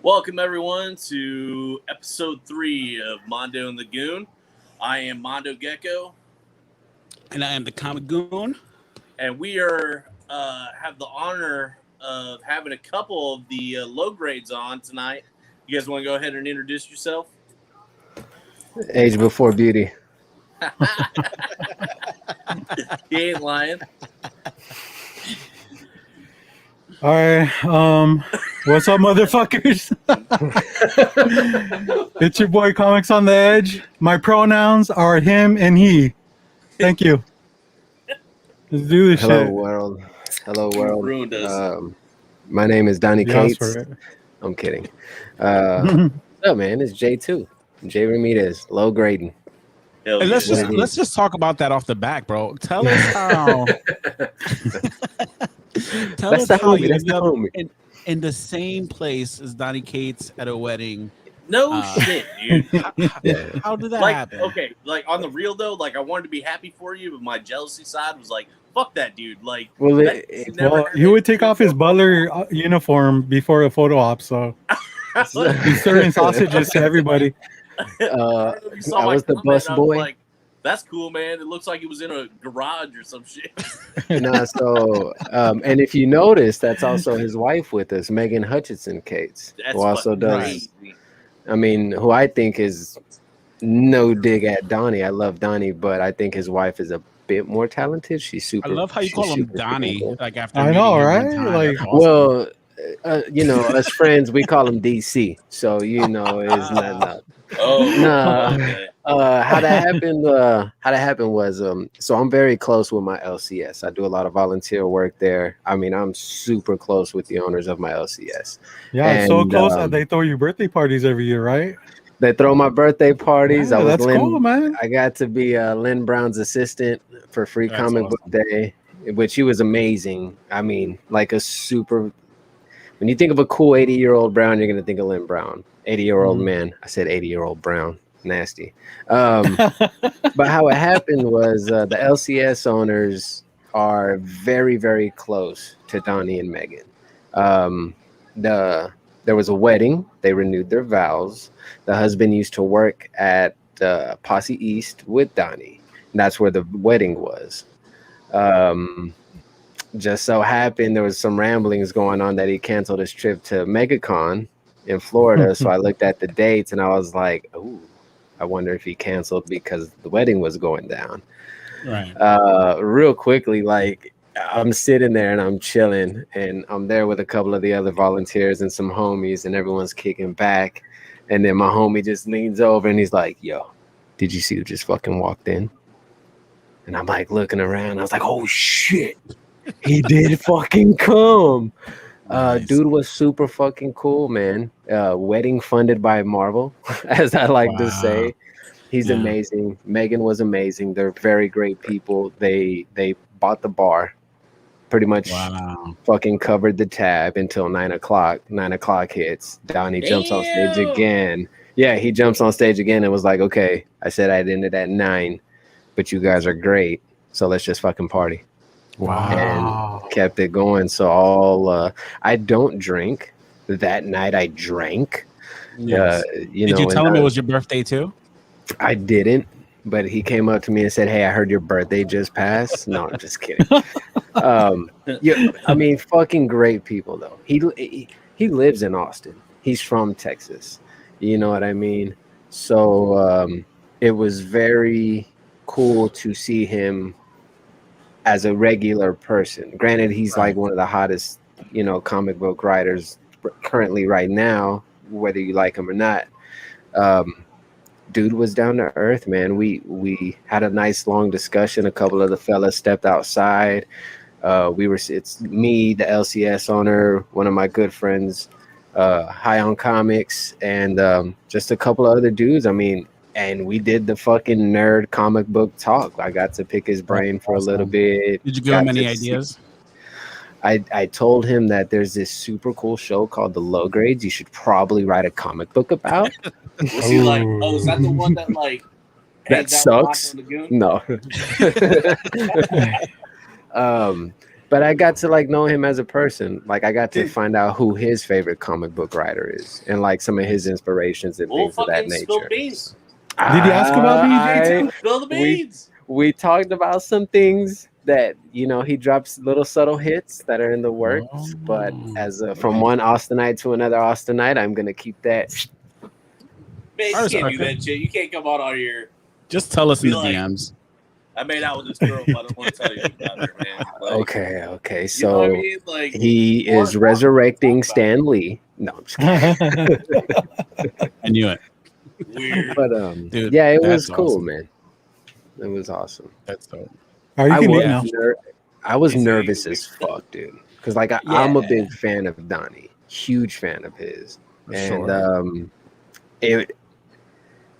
Welcome, everyone, to episode 3 of Mondo the Goon. I am Mondo Gecko. And I am the Comic Goon. And we are have the honor of having a couple of the low grades on tonight. You guys want to go ahead and introduce yourself? Age before beauty. He ain't lying. All right. What's up, motherfuckers? It's your boy Comics on the Edge. My pronouns are him and he. Thank you. Let's do this Hello, shit. world. Hello, world. Ruined us. My name is Donnie You asked Cates. for it. I'm kidding. What's up, man? It's J2. Jay Ramirez, low grading. Hell And yeah. let's just talk about that off the back, bro. Tell us how. Tell That's us the how homie. you That's the ended up homie. in the same place as Donnie Cates at a wedding. No shit, dude. How did that Like, happen? okay, like on the real though, like I wanted to be happy for you, but my jealousy side was like, fuck that dude. Like, Well, that it- dude never Well, had he that would take off his before. butler uniform before a photo op, so he's serving sausages to everybody. I don't know if you saw I my was the comment, bus I was boy. like, that's cool, man. It looks like he was in a garage or some shit. And if you notice, that's also his wife with us, Megan Hutchinson Cates, That's who also fucking does. crazy. I mean, who I think is no dig at Donnie. I love Donnie, but I think his wife is a bit more talented. She's super. I love how you she's call him super Donnie. cool. Like after I meeting know, him one right? time. Like- That's awesome. Well, us friends, we call him DC. So it's not. Oh, Nah. okay. How that happened? How that happened was so I'm very close with my LCS. I do a lot of volunteer work there. I mean, I'm super close with the owners of my LCS. Yeah, it's so And, close that they throw you birthday parties every year, right? They throw my birthday parties. Yeah, I was that's Lynn, cool, man. I got to be Lynn Brown's assistant for Free That's Comic awesome. Book Day, which he was amazing. I mean, like a super. When you think of a cool 80-year-old Brown, you're gonna think of Lynn Brown. 80-year-old man. I said 80-year-old Brown. Nasty. But how it happened was the LCS owners are very, very close to Donnie and Megan. There was a wedding. They renewed their vows. The husband used to work at Posse East with Donnie. And that's where the wedding was. Just so happened there was some ramblings going on that he canceled his trip to MegaCon in Florida. So I looked at the dates and I was like, ooh, I wonder if he canceled because the wedding was going down. Right. Real quickly, like I'm sitting there and I'm chilling and I'm there with a couple of the other volunteers and some homies and everyone's kicking back. And then my homie just leans over and he's like, yo, did you see who just fucking walked in? And I'm like looking around. I was like, oh shit, he did fucking come. Nice. Dude was super fucking cool, man. Wedding funded by Marvel, as I like to say. He's Yeah. amazing. Megan was amazing. They're very great people. They bought the bar, pretty much Wow. fucking covered the tab until 9 o'clock. 9 o'clock hits. Donnie jumps on stage Damn. again. Yeah, he jumps on stage again and was like, okay, I said I'd ended at 9, but you guys are great. So let's just fucking party. Wow. And kept it going. So all I don't drink. That night I drank. Yes. Did Did you tell him it was your birthday too? I didn't, but he came up to me and said, "Hey, I heard your birthday just passed." No, I'm just kidding. Yeah, I mean, fucking great people though. He lives in Austin. He's from Texas. You know what I mean? So it was very cool to see him as a regular person. Granted, he's like one of the hottest, comic book writers currently right now, whether you like him or not. Dude was down to earth, man. We had a nice long discussion. A couple of the fellas stepped outside. It's me, the LCS owner, one of my good friends, High on Comics, and just a couple of other dudes. I mean, and we did the fucking nerd comic book talk. I got to pick his brain for a little bit. Did you give him any ideas? I told him that there's this super cool show called The Low Grades you should probably write a comic book about. Was he like, oh, is that the one that like That hangs out with sucks. Mondo the Goon? No. But I got to like know him as a person. Like I got to find out who his favorite comic book writer is, and like some of his inspirations and Well, things of that fucking spill the nature. beans. Did you ask about me, J2? Spill the beans. We talked about some things that he drops little subtle hits that are in the works. But as from one Austinite to another Austinite, I'm gonna keep that. Man, you can't do that shit. You can't come on your. Just tell us in the like, DMs. I made out with this girl, but I don't want to tell you about her, man. Like, Okay. So you know what I mean? Like, he is resurrecting Stan Lee. No, I'm just kidding. I knew it. Weird. But Dude, yeah, it was cool, awesome. man. It was awesome. That's dope. Are you can eat now? I was nervous as fuck, dude. Because like I'm a big fan of Donnie, huge fan of his, and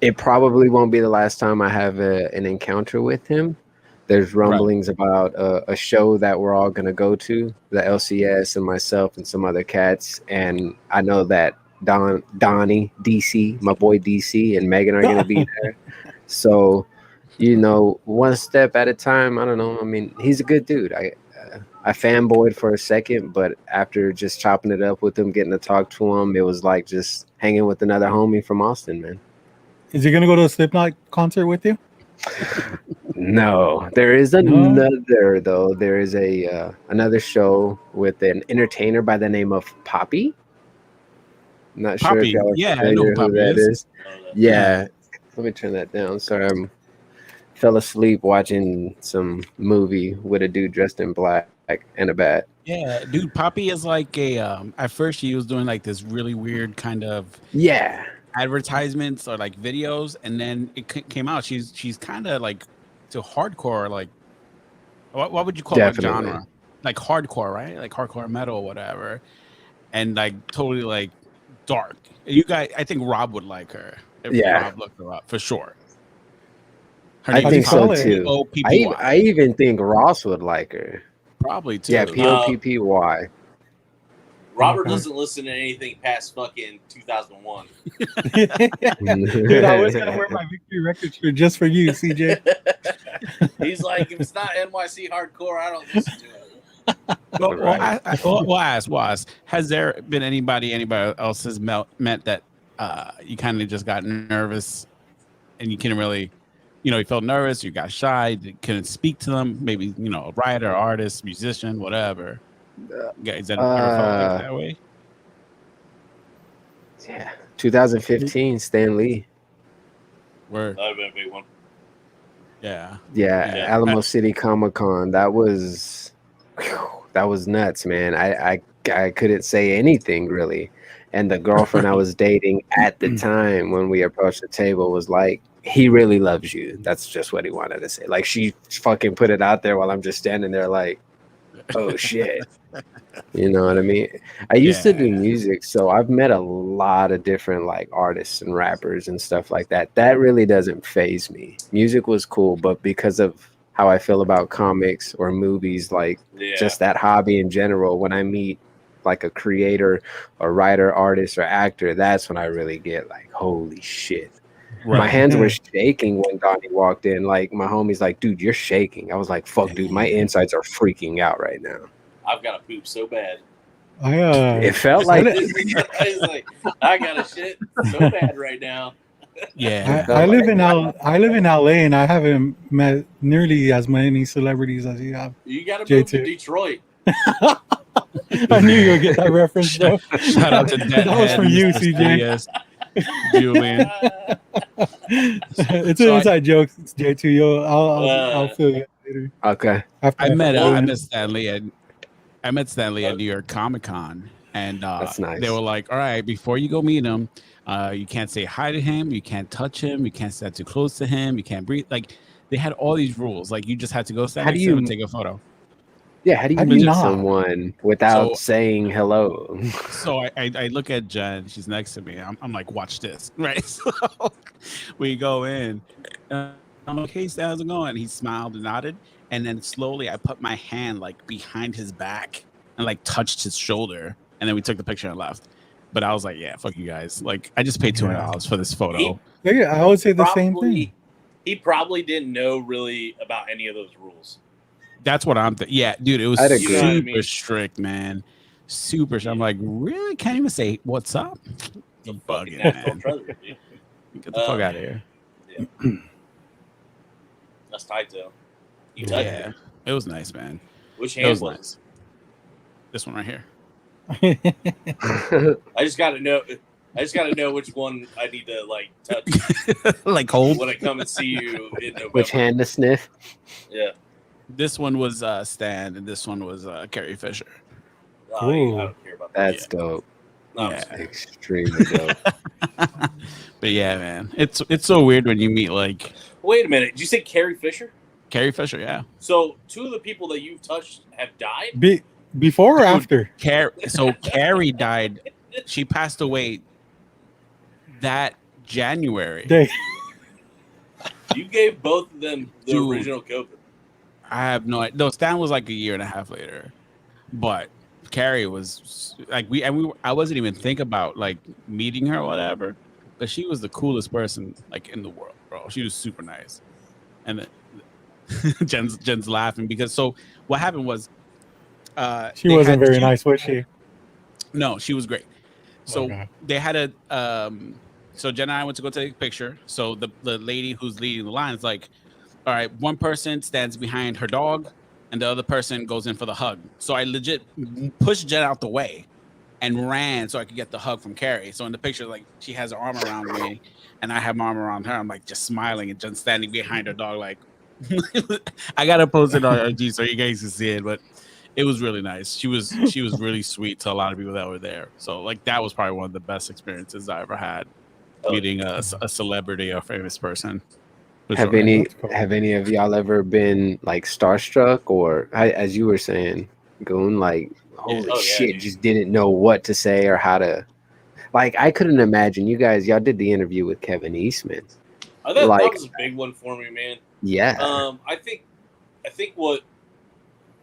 it probably won't be the last time I have an encounter with him. There's rumblings about a show that we're all gonna go to, the LCS and myself and some other cats, and I know that Donnie, DC, my boy DC, and Megan are gonna be there. So, one step at a time. I don't know. I mean, he's a good dude. I fanboyed for a second, but after just chopping it up with him, getting to talk to him, it was like just hanging with another homie from Austin, man. Is he gonna go to a Slipknot concert with you? No, there is another though. There is another show with an entertainer by the name of Poppy. I'm not sure if y'all are familiar who that is. Yeah, let me turn that down. Sorry, I fell asleep watching some movie with a dude dressed in black and a bat. Yeah, dude, Poppy is like at first she was doing like this really weird kind of advertisements or like videos, and then it came out she's kind of like to hardcore, like what would you call it, like genre, like hardcore, right? Like hardcore metal or whatever, and like totally like dark. You guys, I think Rob would like her if Rob looked her up for sure. I think so too. I even think Ross would like her. Probably too. Yeah, Poppy. Robert doesn't listen to anything past fucking 2001. Dude, I was gonna wear my Victory Records shirt just for you, CJ. He's like, if it's not NYC hardcore, I don't listen to it. We'll ask. Has there been anybody else has meant that you kind of just got nervous and you couldn't really, you felt nervous, you got shy, you couldn't speak to them, maybe, a writer, artist, musician, whatever. Is that ever felt like that way? Yeah. 2015, Stan Lee. Word. That would have been a big one. Yeah. Alamo City Comic-Con. That was nuts, man. I couldn't say anything really. And the girlfriend I was dating at the time when we approached the table was like, he really loves you. That's just what he wanted to say. Like, she fucking put it out there while I'm just standing there like, oh shit. You know what I mean? I used to do music, so I've met a lot of different like artists and rappers and stuff like that. That really doesn't faze me. Music was cool, but because of how I feel about comics or movies, like just that hobby in general, when I meet like a creator or writer, artist, or actor, that's when I really get like, holy shit. Right. My hands were shaking when Donnie walked in. Like, my homie's like, dude, you're shaking. I was like, fuck, dude, my insides are freaking out right now. I've got to poop so bad. It felt like I got to shit so bad right now. Yeah, I live in LA, and I haven't met nearly as many celebrities as you have. You got to move to Detroit. I knew you would get that reference, though. Shout out to that was from you, CJ. Julian. It's an inside joke, J2. I'll feel you later. Okay. I met Stanley at New York Comic Con, and that's nice. They were like, all right, before you go meet him, you can't say hi to him, you can't touch him, you can't stand too close to him, you can't breathe. Like, they had all these rules. Like, you just had to go stand next to him and take a photo. Yeah, how do you meet someone without saying hello? So I look at Jen, she's next to me. I'm like, watch this, right? So we go in. I'm like, hey, how's it going? He smiled and nodded. And then slowly I put my hand like behind his back and like touched his shoulder. And then we took the picture and left. But I was like, yeah, fuck you guys. Like, I just paid $200 for this photo. Yeah, I would say the same thing. He probably didn't know really about any of those rules. That's what I'm thinking. Yeah, dude, it was I'd super agree. strict, man. Super. I'm like, really? Can't even say what's up? The You fucking bugging, national man. treasure, dude. Get the fuck out of here. Yeah. That's tight though. You touched Yeah, it. it was nice, man. Which It hand was was nice. This one right here. it? I just got to know. I just got to know which one I need to like touch Like hold. when I come and see you in November. Which hand to sniff? Yeah. This one was Stan, and this one was Carrie Fisher. Oh, I don't care about that. That's dope. No, Yeah. Extremely dope. But yeah, man, it's so weird when you meet like Wait a minute. Did you say Carrie Fisher? Carrie Fisher. Yeah. So 2 of the people that you've touched have died? Before or after? So Carrie died. She passed away that January. Day. You gave both of them the Dude. original COVID. I have no idea. No, Stan was like a year and a half later, but Carrie was like I wasn't even thinking about like meeting her or whatever, but she was the coolest person like in the world, bro. She was super nice, and Jen's laughing because so what happened was She wasn't very nice, was she? No, she was great. So Okay. they had a so Jen and I went to go take a picture. So the lady who's leading the line is like, all right, one person stands behind her dog and the other person goes in for the hug. So I legit pushed Jen out the way and ran so I could get the hug from Carrie. So in the picture, like she has her arm around me and I have my arm around her. I'm like just smiling and Jen standing behind her dog. Like I gotta post it on IG so you guys can see it, but it was really nice. She was really sweet to a lot of people that were there. So like that was probably one of the best experiences I ever had, meeting a celebrity or famous person. Have any of y'all ever been like starstruck or as you were saying, Goon, like holy shit, just didn't know what to say or how to like I couldn't imagine y'all did the interview with Kevin Eastman. I thought that was a big one for me, man. Yeah. I think what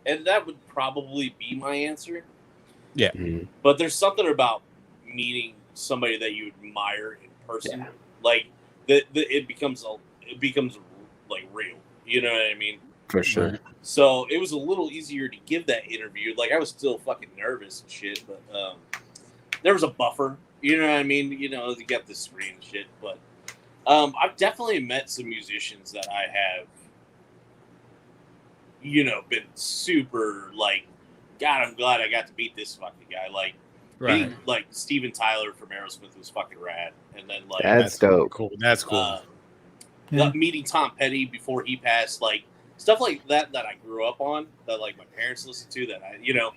and that would probably be my answer. Yeah. Mm-hmm. But there's something about meeting somebody that you admire in person. Yeah. Like it becomes like real. You know what I mean? For sure. So it was a little easier to give that interview. Like I was still fucking nervous and shit, but there was a buffer. You know what I mean? You know, you got the screen and shit. But I've definitely met some musicians that I have, you know, been super like, God, I'm glad I got to meet this fucking guy. Like, meeting, like Steven Tyler from Aerosmith was fucking rad. And then like that's dope. Cool. That's cool. Meeting Tom Petty before he passed, like stuff like that I grew up on, that like my parents listened to, that I, you know,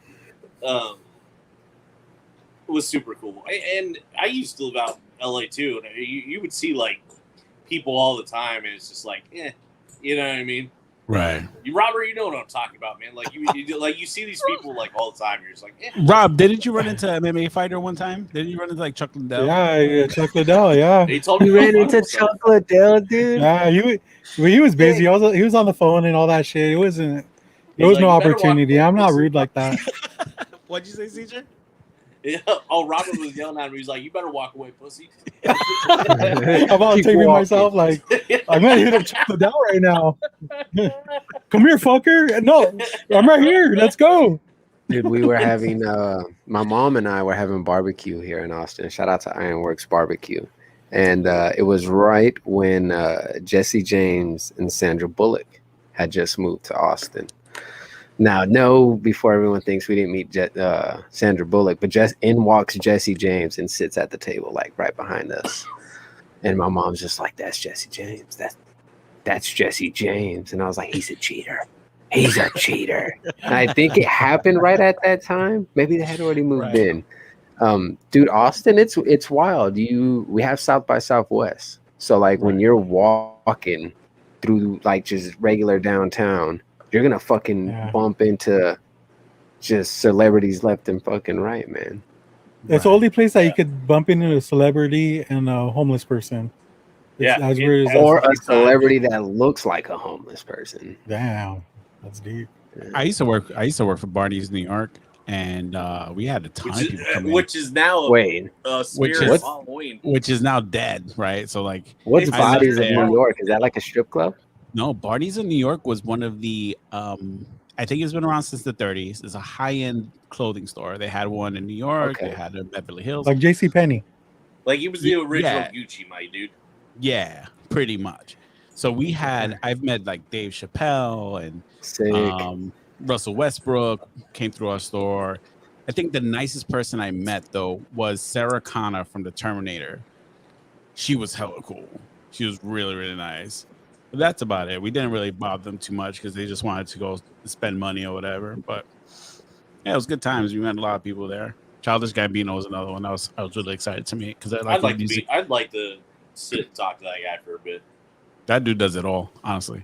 was super cool. And I used to live out in LA too, and you would see like people all the time, and it's just like, you know what I mean? Right. Robert, you know what I'm talking about, man. Like you see these people like all the time. You're just like, Rob, didn't you run into an MMA fighter one time? Didn't you run into like Chuck Liddell? Yeah, Chuck Liddell. Yeah. He told me You ran into Chuck Liddell, dude. Yeah, he was busy. He was on the phone and all that shit. It wasn't. There was like, no opportunity. I'm not rude like that. What'd you say, CJ? Yeah. Oh, Robert was yelling at me. He's like, "You better walk away, pussy." I'm about to take me myself. Like, I'm gonna hit up Chuck Liddell right now. Come here, fucker. No, I'm right here. Let's go. Dude, we were having my mom and I were having barbecue here in Austin. Shout out to Ironworks Barbecue. And it was right when Jesse James and Sandra Bullock had just moved to Austin. Now, no, before everyone thinks we didn't meet Sandra Bullock, but just in walks Jesse James and sits at the table, like right behind us. And my mom's just like, "That's Jesse James. That's Jesse James." And I was like, "He's a cheater. He's a cheater." And I think it happened right at that time. Maybe they had already moved in. Dude, Austin, it's wild. We have South by Southwest. So like when you're walking through like just regular downtown, you're gonna fucking bump into just celebrities left and fucking right, man. It's the only place that you could bump into a celebrity and a homeless person. Or a celebrity that looks like a homeless person. Damn, that's deep. I used to work for Barney's, New York, and we had a ton of people come in. Which is now which is now dead, right? So like, what's Barney's in New York? Is that like a strip club? No, Barney's in New York was one of the I think it's been around since the 30s. It's a high-end clothing store. They had one in New York. Okay. They had it in Beverly Hills. Like J.C. Penney. Like he was the original Yeah. Gucci, my dude. Yeah, pretty much. So I've met like Dave Chappelle and Sick. Russell Westbrook came through our store. I think the nicest person I met though was Sarah Connor from the Terminator. She was hella cool. She was really, really nice. But that's about it. We didn't really bother them too much because they just wanted to go spend money or whatever. But yeah, it was good times. We met a lot of people there. Childish Gambino was another one. I was really excited to meet because I'd like to sit and talk to that guy for a bit. That dude does it all, honestly.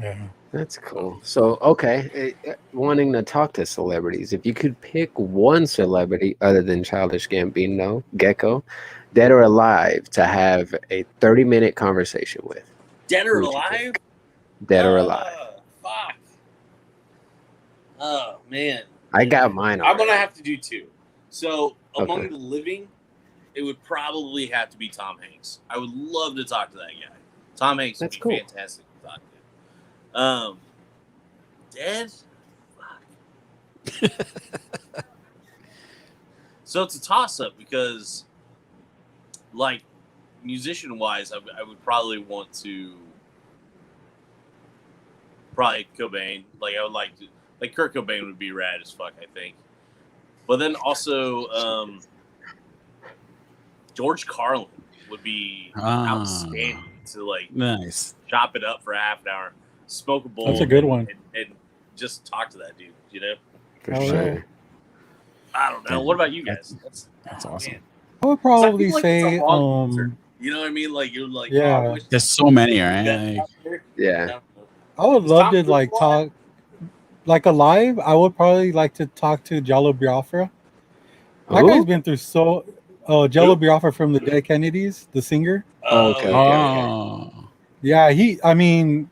Yeah. That's cool. So, okay, wanting to talk to celebrities. If you could pick one celebrity other than Childish Gambino, Gecko, dead or alive, to have a 30-minute conversation with. Dead or Who would you alive? pick? Dead or alive. Fuck. Oh man. I got mine. I'm gonna already. have to do two. So among Okay. the living, it would probably have to be Tom Hanks. I would love to talk to that guy. Tom Hanks would That's be cool. fantastic to talk to. Dead? Fuck. So it's a toss up because, like, musician wise, I would probably want to Cobain. Like I would like to. Like Kurt Cobain would be rad as fuck, I think. But then also George Carlin would be outstanding to like Nice. chop it up for half an hour, smoke a bowl. That's a good one. And just talk to that dude, you know? For Oh, sure. yeah. I don't know. What about you guys? That's awesome. Man. I would 'Cause I probably feel like it's a say, long answer. You know what I mean? Like you're like, Yeah. oh, I wish There's so many, right? that Like, out there. Yeah. I would Is love Tom to Cruise like alive? talk, like alive. I would probably like to talk to Jallo Biafra. That Who? guy's been through so. Jallo Who? Biafra from the Dead Kennedys, the singer. Okay. oh, Yeah, I mean,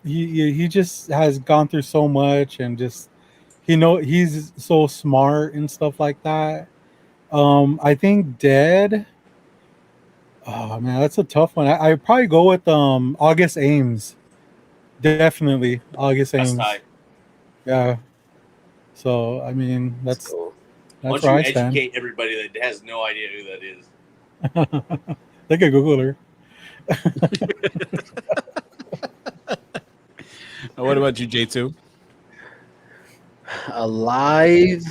he just has gone through so much, and just he's so smart and stuff like that. I think Dead. Oh man, that's a tough one. I'd probably go with August Ames. Definitely August That's Ames. tight. Yeah. So I mean, That's cool. Why that's don't where you I stand. educate everybody that has no idea who that is? They could Google her. what about you, J2? Alive?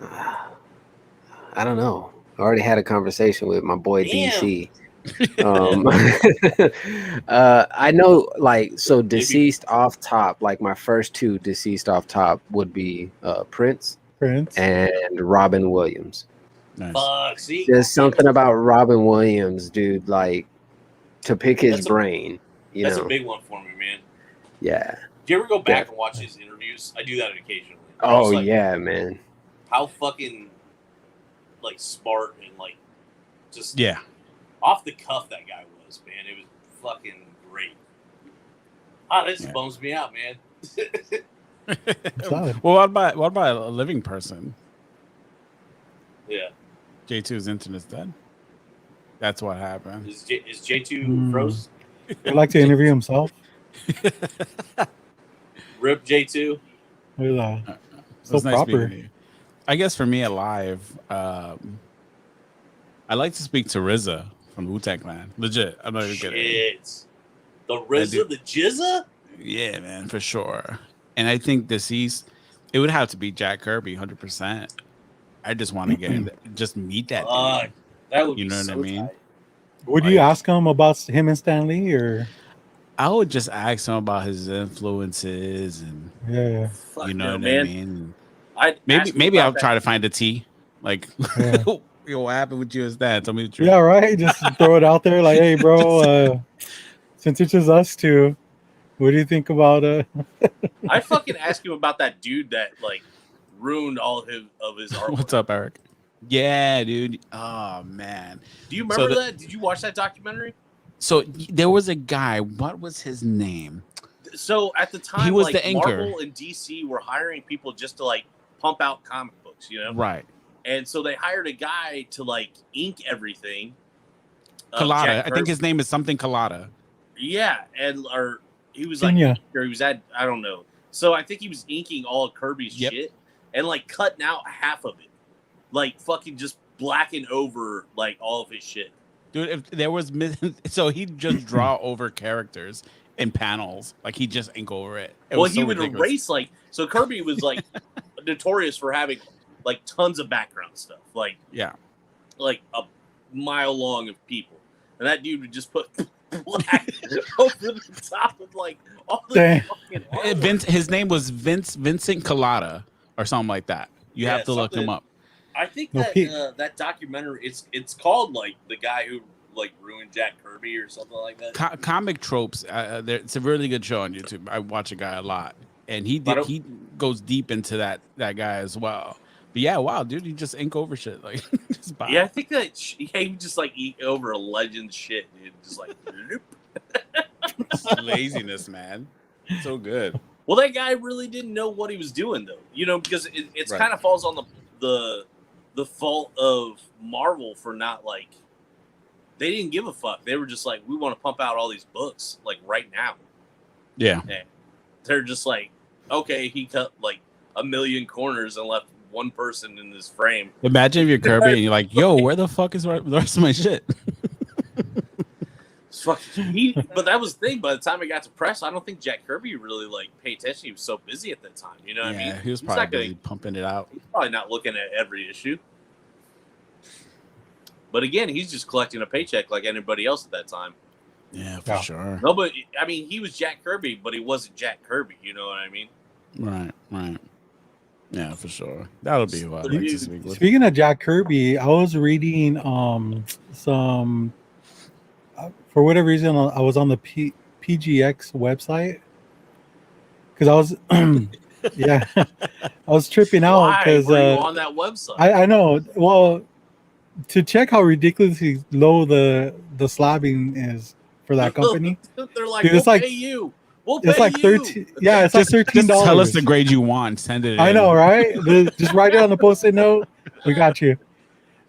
I don't know. I already had a conversation with my boy Damn. DC. I know, like, so deceased off top, like my first two deceased off top would be Prince Prince. and Robin Williams. Nice. Fuck, see? There's something about Robin Williams, dude, like to pick his That's brain, you That's know. a big one for me, man. Yeah. Do you ever go back Yeah. and watch his interviews? I do that occasionally. Oh, It's like, yeah, man. How fucking like smart and like just Yeah. off the cuff that guy was, man. It was fucking great. Ah, that just Yeah. bums me out, man. Solid. Well, what about a living person? Yeah. J2's internet's dead. That's what happened. Is J2 Hmm. froze? Would like to interview himself. Rip J2? With, It so was nice proper. meeting you. I guess for me, alive, I like to speak to RZA from Wu-Tang Clan. Legit, I'm not even kidding. Shit. The I do. RZA, the Jizza? Yeah, man, for sure. And I think deceased, it would have to be Jack Kirby, 100%. I just want to get in, just meet that Fuck. dude. That would You be know what so I mean? tight. Would you ask him about him and Stan Lee, or I would just ask him about his influences and yeah? Fuck you know no, what man. I mean. I'd ask him Maybe about I'll that. try to find a tea. Like, Yeah. yo, what happened with you is that? Tell me the truth. Yeah, right. Just throw it out there, like, hey, bro. Since it's just us two, what do you think about I fucking ask him about that dude that like ruined all of his artwork. What's up, Eric? Yeah, dude. Oh man. Do you So remember that? Did you watch that documentary? So there was a guy. What was his name? So at the time, He was like, the inker. Marvel and DC were hiring people just to like pump out comic books, you know? Right. And so they hired a guy to like ink everything. Collada. Jack I think Kirby. his name is something Collada. Yeah, and or he was like, Kenya. or he was at, I don't know. So I think he was inking all of Kirby's Yep. shit and like cutting out half of it, like fucking just blacking over like all of his shit. Dude, if there was so he'd just draw over characters in panels, like he'd just ink over it. Well, was he so would ridiculous. erase like, so Kirby was like notorious for having like tons of background stuff, like Yeah, a mile long of people, and that dude would just put black over the top of like all the Dang. fucking artwork. Vince. His name was Vincent Collada or something like that. You Yeah, have to look him up. I think No, that Pete. that documentary it's called like the guy who like ruined Jack Kirby or something like that. Comic tropes. It's a really good show on YouTube. I watch a guy a lot, and he goes deep into that guy as well. But yeah, wow, dude, you just ink over shit like. Just bow. Yeah, I think that he would just like eat over a legend shit, dude. Just like. Laziness, man. So good. Well, that guy really didn't know what he was doing, though. You know, because it's Right. kind of falls on the fault of Marvel for not like they didn't give a fuck. They were just like, we want to pump out all these books like right now. Yeah. And they're just like, okay, he cut like 1 million corners and left one person in this frame. Imagine if you're Kirby and you're like, yo, where the fuck is the rest of my shit? But that was the thing. By the time it got to press, I don't think Jack Kirby really like paid attention. He was so busy at that time. You know what I mean? He was He's probably not gonna- busy pumping it out. He's probably not looking at every issue. But again, he's just collecting a paycheck like anybody else at that time. Yeah, for Yeah. sure. Nobody, I mean, he was Jack Kirby, but he wasn't Jack Kirby. You know what I mean? Right. Yeah, for sure. That'll be what I like to speak with. Speaking of Jack Kirby, I was reading some for whatever reason I was on the PGX website because I was yeah I was tripping out Why because were you on that website? I know, well, to check how ridiculously low the slabbing is for that company. They're like, Dude, we'll it's like- pay you. We'll It's pay like you. 13. Yeah, it's like Just $13. tell us the grade you want. Send it. I in. know, right? Just write it on the post-it note. We got you.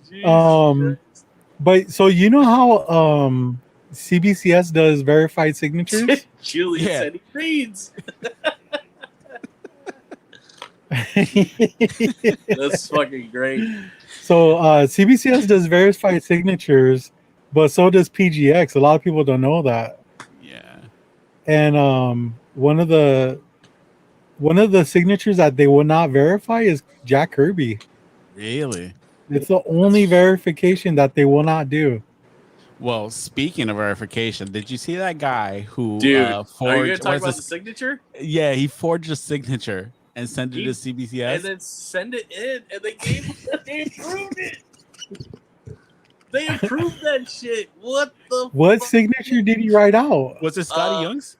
Jesus Um, Christ. But so you know how CBCS does verified signatures? Julian Yeah. said he reads. That's fucking great. So CBCS does verified signatures, but so does PGX. A lot of people don't know that. Yeah. And one of the signatures that they will not verify is Jack Kirby. Really? It's the only verification that they will not do. Well, speaking of verification, did you see that guy who Dude, are you forged? going to what talk is about this? the signature? Yeah, he forged a signature and sent it to CBCS. And then send it in, and they approved it. They approved that shit. What the? What fuck? signature did he write out? Was it Scotty Uh, Young's?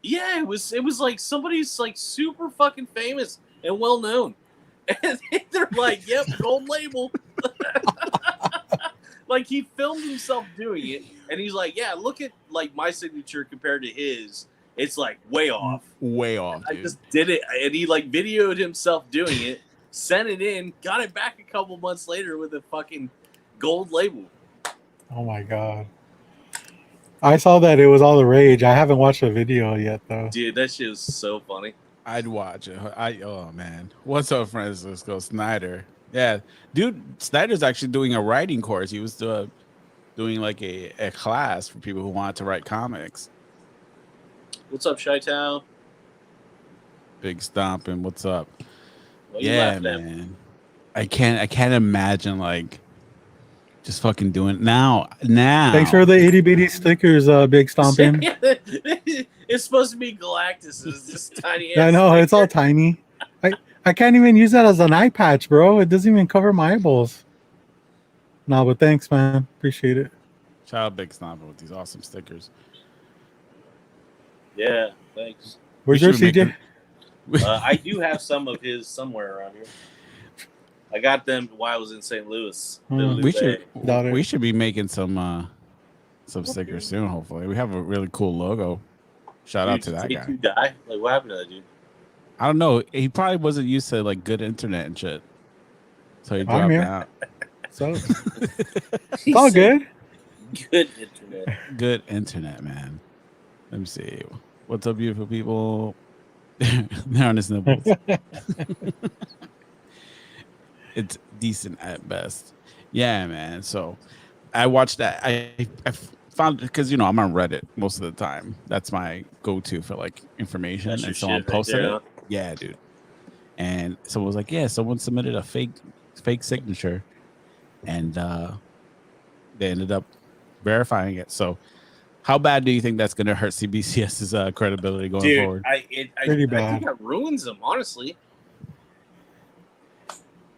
Yeah, it was like somebody's like super fucking famous and well known, and they're like, "Yep, gold label." Like he filmed himself doing it, and he's like, "Yeah, look at like my signature compared to his. It's like way off. Way off, I dude. just did it, and he like videoed himself doing it, sent it in, got it back a couple months later with a fucking gold label." Oh my god. I saw that it was all the rage. I haven't watched the video yet though. Dude, that shit was so funny. I'd watch it. Oh man, what's up, friends? Let's go, Snyder. Yeah, dude, Snyder's actually doing a writing course. He was doing like a class for people who wanted to write comics. What's up, Chi-Town? Big stomping. What's up? What you Yeah, laughing at? man. I can't imagine like just fucking doing it now. Thanks for the itty bitty stickers, Big Stompin'. It's supposed to be Galactus. It's this tiny. I ass know, it's all sticker. tiny. I can't even use that as an eye patch, bro. It doesn't even cover my eyeballs. No, but thanks, man. Appreciate it. Shout out Big Stomping with these awesome stickers. Yeah, thanks. Where's We your should make CJ? I do have some of his somewhere around here. I got them while I was in St. Louis. We should Doubt it. we should be making some stickers soon. Hopefully, we have a really cool logo. Shout out to that guy. Did you die? Like, what happened to that dude? I don't know. He probably wasn't used to like good internet and shit, so he I'm dropped here. out. So it's all good. Good internet. Good internet, man. Let me see. What's up, beautiful people? They're on his nipples. It's decent at best. Yeah, man. So I watched that. I found, because I'm on Reddit most of the time. That's my go-to for like information. That's your And someone shit right posted there, it. Yeah, dude. And someone was like, "Yeah, someone submitted a fake signature," and they ended up verifying it. So, how bad do you think that's going to hurt CBCS's credibility going dude. forward? I Pretty think bad. that ruins them, honestly.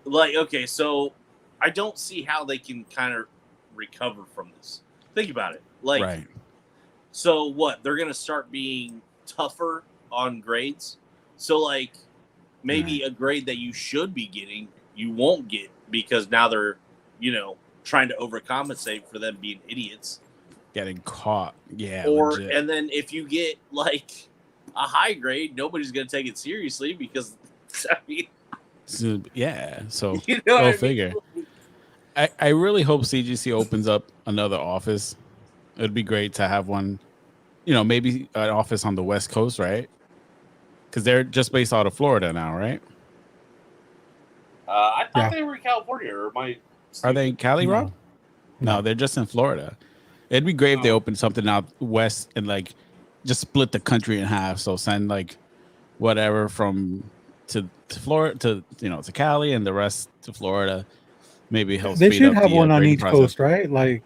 Like, okay, so I don't see how they can kind of recover from this. Think about it. Like, Right. so what? They're gonna start being tougher on grades. So like, maybe a grade that you should be getting, you won't get because now they're, trying to overcompensate for them being idiots. Getting caught. Yeah. Or legit. and then if you get like a high grade, nobody's gonna take it seriously because I mean, So, yeah. So you know what go I mean? figure. I really hope CGC opens up another office. It'd be great to have one, maybe an office on the West Coast, right? Because they're just based out of Florida now, right? I thought Yeah. they were in California, or Are they in Cali, No. Rob? No, they're just in Florida. It'd be great if they opened something out west and like just split the country in half. So send like whatever from to Florida to Cali and the rest to Florida. Maybe help They speed should up have the one on grading each process. coast, right? Like,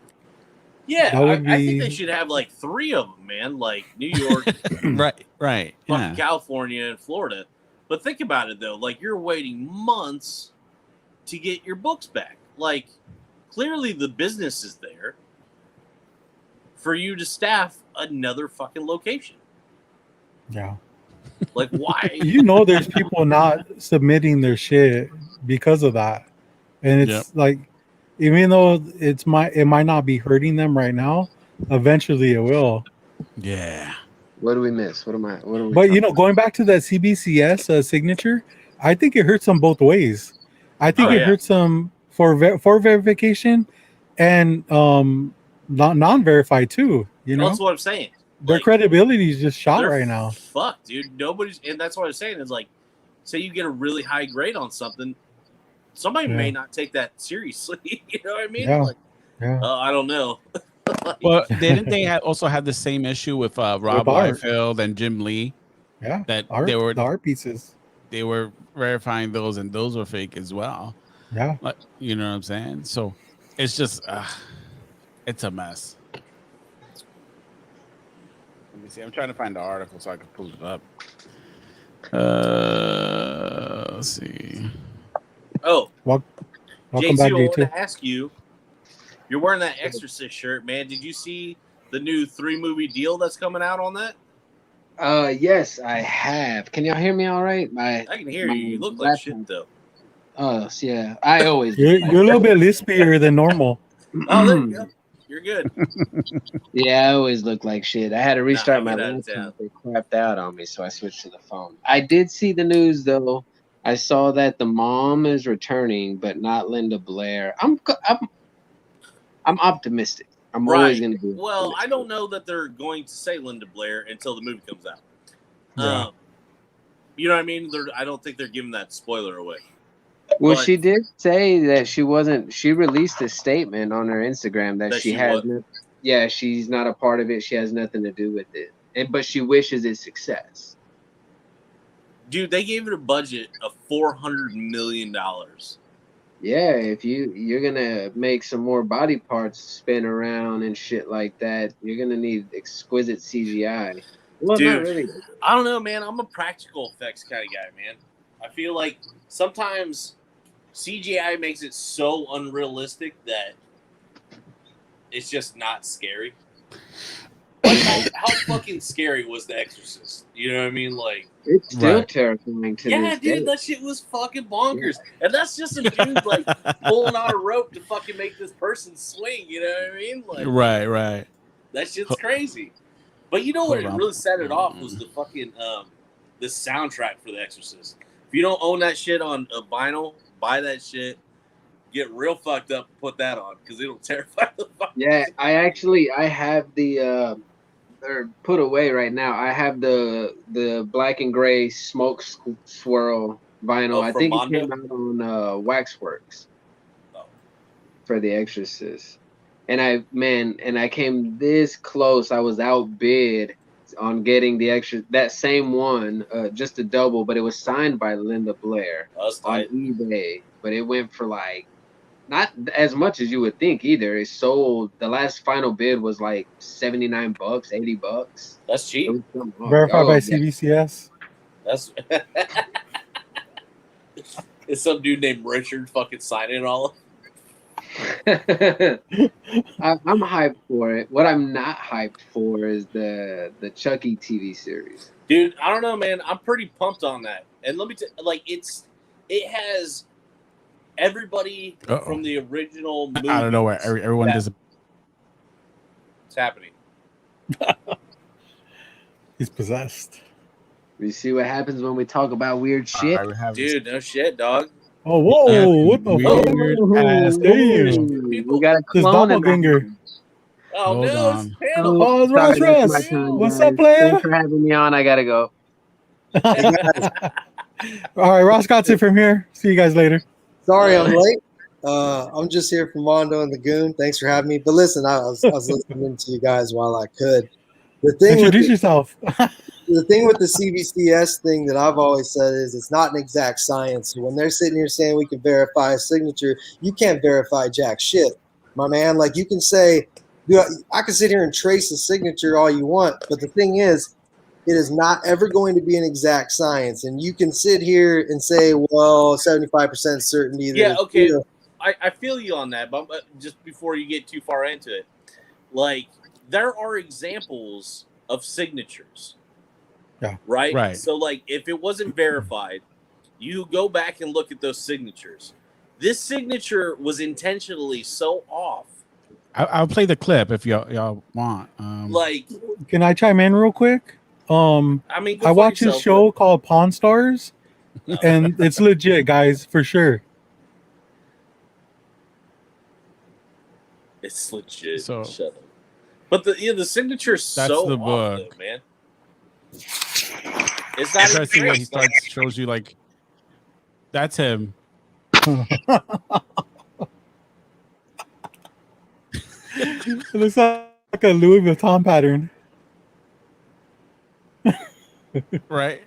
Yeah, that would I think be- they should have like 3 of them, man. Like New York, Right. fucking Yeah. California, and Florida. But think about it though, like you're waiting months to get your books back. Like clearly the business is there for you to staff another fucking location. yeah. Like why? There's people not submitting their shit because of that, and it's like, even though it might not be hurting them right now, eventually it will. Yeah. What do we miss? What are we? But going back to that CBCS signature, I think it hurts them both ways. I think it hurts them for verification and non-verified too. That's what I'm saying. Their credibility is just shot right now. Fuck, dude. Nobody's, and that's what I'm saying is like, say you get a really high grade on something, somebody may not take that seriously. You know what I mean? Yeah. Like, Yeah. I don't know. Well, didn't they also have the same issue with Rob art. Liefeld and Jim Lee? Yeah. That the art pieces. They were verifying those, and those were fake as well. Yeah. Like, you know what I'm saying? So it's just it's a mess. Let me see. I'm trying to find the article so I can pull it up. Let's see. Oh, welcome JC, back, I want J2. to ask you. You're wearing that Exorcist shirt, man. Did you see the new 3-movie deal that's coming out on that? Yes, I have. Can y'all hear me all right? I can hear you. You look like shit, though. Oh, yeah. I always. You're a little bit lispier than normal. Oh, there you go. You're good. Yeah, I always look like shit. I had to restart my get out of laptop. They crapped out on me, so I switched to the phone. I did see the news, though. I saw that the mom is returning, but not Linda Blair. I'm optimistic. I'm always going to be. Well, I don't know that they're going to say Linda Blair until the movie comes out. Yeah. You know what I mean? I don't think they're giving that spoiler away. Well, But- she did say that she wasn't. She released a statement on her Instagram that she has. Yeah, she's not a part of it. She has nothing to do with it. But she wishes it success. Dude, they gave it a budget of $400 million. Yeah, if you're gonna make some more body parts spin around and shit like that, you're gonna need exquisite CGI. Well, Dude, not really. I don't know, man. I'm a practical effects kind of guy, man. I feel like sometimes CGI makes it so unrealistic that it's just not scary. Like how fucking scary was The Exorcist? You know what I mean? Like, it's still terrifying to yeah, this dude, day. that shit was fucking bonkers. And that's just some dude like pulling on a rope to fucking make this person swing. You know what I mean? Like, Right. that shit's crazy. But you know what Hold on. really set it off was the fucking the soundtrack for The Exorcist. If you don't own that shit on a vinyl, buy that shit. Get real fucked up and put that on because it'll terrify the fuck. Yeah, I have the or put away right now. I have the black and gray smoke swirl vinyl. I from think Mondo? it came out on Waxworks for The Exorcist. And I came this close. I was outbid on getting that same one, just a double, but it was signed by Linda Blair on eBay. But it went for like not as much as you would think either. It sold. The last final bid was like $79, $80. That's cheap. Verified by CBCS. That's it's some dude named Richard fucking signing all of I'm hyped for it. What I'm not hyped for is the Chucky TV series. Dude, I don't know, man. I'm pretty pumped on that. And let me tell you, like, it has everybody from the original movie. I don't know where everyone does. What's happening? He's possessed. We see what happens when we talk about weird shit. Dude, no shit, dog. Oh, whoa! What the fuck? We got a clone doppelganger. Oh, no, it's panel. Oh, it's Ross Rest. What's up, player? Thanks for having me on. I gotta go. All right, Ross got it from here. See you guys later. Sorry I'm late. I'm just here from Mondo and the Goon. Thanks for having me. But listen, I was listening to you guys while I could. Introduce yourself. The thing with the CBCS thing that I've always said is it's not an exact science. So when they're sitting here saying we can verify a signature, you can't verify jack shit, my man. Like you can say, I can sit here and trace a signature all you want, but the thing is, it is not ever going to be an exact science. And you can sit here and say, well, 75% certainty. Yeah, okay. I feel you on that, but just before you get too far into it, like there are examples of signatures. Yeah. Right. So, like, if it wasn't verified, you go back and look at those signatures. This signature was intentionally so off. I'll play the clip if y'all want. Like, can I chime in real quick? I watch this show called Pawn Stars, and it's legit, guys, for sure. It's legit. So, shut up. But the signature's so the off, book, though, man. It's not even where he starts shows you like that's him. It looks like a Louis Vuitton pattern. Right.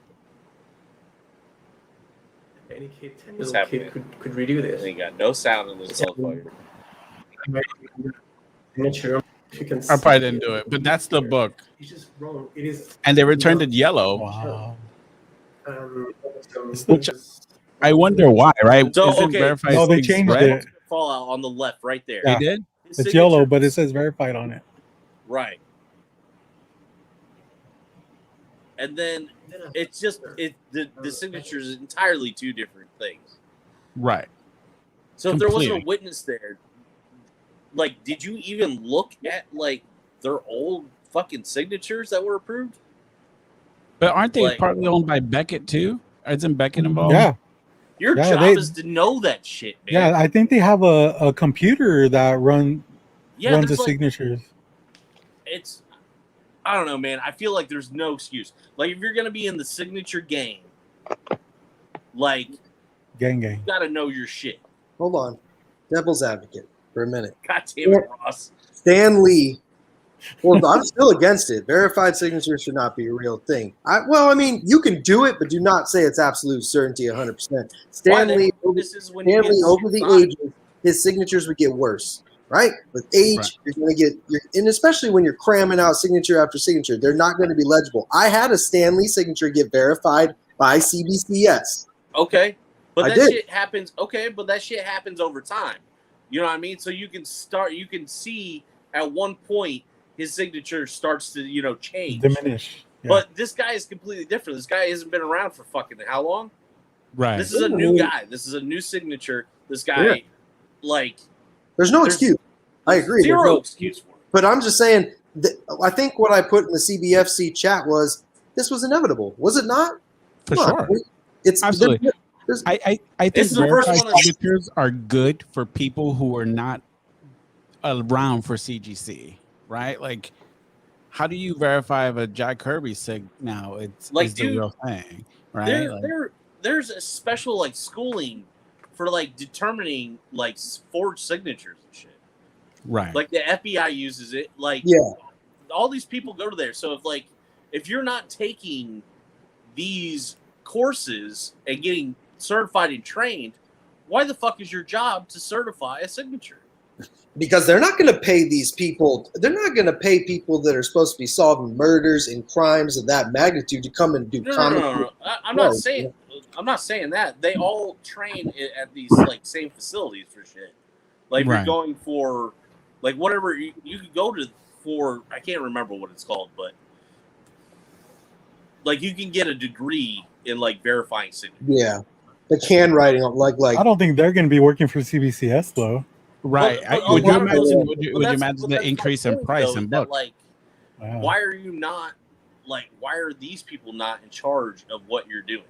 Any kid, 10-year-old kid could redo this. Ain't got no sound in this motherfucker. I probably didn't do it, but that's the book. It's just wrong. It is, and they returned it yellow. Wow. Which I wonder why, right? So, Isn't okay. verified No, they things changed red? it. Fallout on the left, right there. Yeah. They did? It's yellow, but it says verified on it. Right. And then it's just the signature is entirely two different things. Right. So if there wasn't a witness there, like, did you even look at like their old fucking signatures that were approved? But aren't they Like- partly owned by Beckett too? Isn't Beckett involved? Yeah. Your Yeah, job they- is to know that shit, man. Yeah, I think they have a computer that runs the there's like, signatures. it's, I don't know, man. I feel like there's no excuse. Like, if you're gonna be in the signature game, like, Gang. you gotta know your shit. Hold on. Devil's advocate for a minute. God damn it, Ross. Stan Lee. Well, I'm still against it. Verified signatures should not be a real thing. You can do it, but do not say it's absolute certainty 100%. Stan Lee, over the ages, his signatures would get worse, right? With age, you're going to get, and especially when you're cramming out signature after signature, they're not going to be legible. I had a Stan Lee signature get verified by CBCS. Okay, but that shit happens. Okay, but that shit happens over time. You know what I mean? So you can see at one point his signature starts to, change. Diminish. Yeah. But this guy is completely different. This guy hasn't been around for fucking how long? Right. This is a new guy. This is a new signature. This guy, there's no excuse. I agree. Zero excuse for it. But I'm just saying, I think what I put in the CBFC chat was, this was inevitable. Was it not? For sure. It's absolutely. I think verified signatures are good for people who are not around for CGC, right? Like, how do you verify if a Jack Kirby sig now it's Like, is the dude, real thing, right? There's a special like schooling for like determining like forged signatures and shit. Right. Like the FBI uses it. Like, Yeah. all these people go to there. So if you're not taking these courses and getting certified and trained, why the fuck is your job to certify a signature? Because they're not going to pay these people. They're not going to pay people that are supposed to be solving murders and crimes of that magnitude to come and do No. I'm not saying that. They all train at these like same facilities for shit. Like, if you're going for like whatever you could go to for, I can't remember what it's called, but like you can get a degree in like verifying signatures. Yeah, the handwriting, like. I don't think they're going to be working for CBCS though. Right. Would you imagine the increase in price and book? Like, why are you not like? Why are these people not in charge of what you're doing?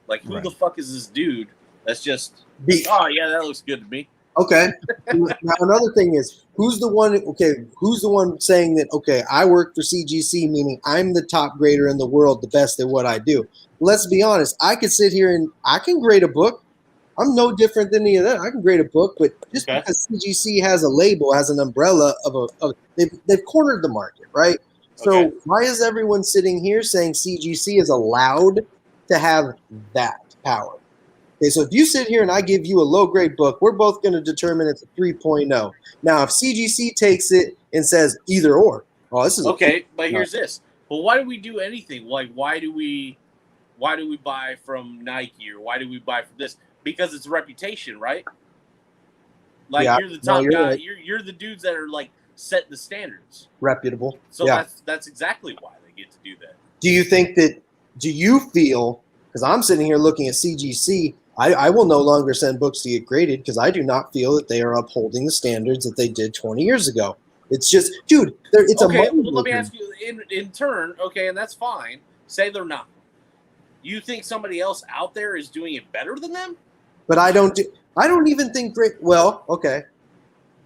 Like, who the fuck is this dude? That's just. Oh yeah, that looks good to me. Okay. Now another thing is, who's the one? Okay, who's the one saying that? Okay, I work for CGC, meaning I'm the top grader in the world, the best at what I do. Let's be honest. I could sit here and I can grade a book. I'm no different than any of that. I can grade a book, but just because CGC has a label, has an umbrella they've cornered the market, right? So why is everyone sitting here saying CGC is allowed to have that power? Okay, so if you sit here and I give you a low grade book, we're both going to determine it's a 3.0. Now, if CGC takes it and says either or, this is okay. But here's this. Well, why do we do anything? Like, why do we buy from Nike, or why do we buy from this? Because it's reputation, right? Like, you're the top guy. Right. You're the dudes that are like set the standards. Reputable. So that's exactly why they get to do that. Do you think that? Do you feel? Because I'm sitting here looking at CGC, I will no longer send books to get graded because I do not feel that they are upholding the standards that they did 20 years ago. It's just, dude, it's okay. Well, let me ask you in turn. Okay, and that's fine. Say they're not. You think somebody else out there is doing it better than them? But I don't even think great. Well, okay,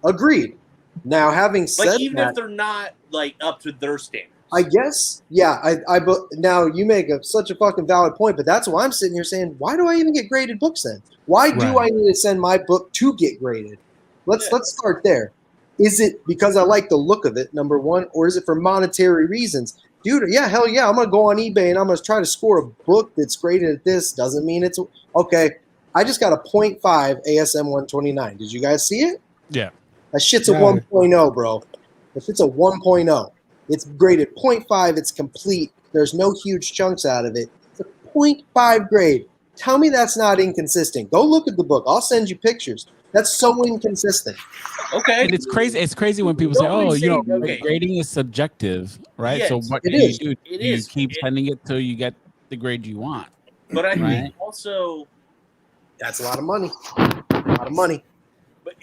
agreed. Now, having said like, even if they're not like up to their standards, I guess, yeah. Now you make such a fucking valid point, but that's why I'm sitting here saying, why do I even get graded books then? Why do I need to send my book to get graded? Let's start there. Is it because I like the look of it, number one, or is it for monetary reasons? Dude, yeah, hell yeah, I'm going to go on eBay and I'm going to try to score a book that's graded at this. Doesn't mean it's okay. I just got a 0.5 ASM 129. Did you guys see it? Yeah. That shit's a 1.0, bro. That shit's a 1.0. It's graded 0.5. It's complete. There's no huge chunks out of it. It's a 0.5 grade. Tell me that's not inconsistent. Go look at the book. I'll send you pictures. That's so inconsistent. Okay. And it's crazy. It's crazy when people say, grading is subjective, right? Yes, so what do you do? You keep sending it till you get the grade you want. But I think also that's a lot of money. A lot of money. But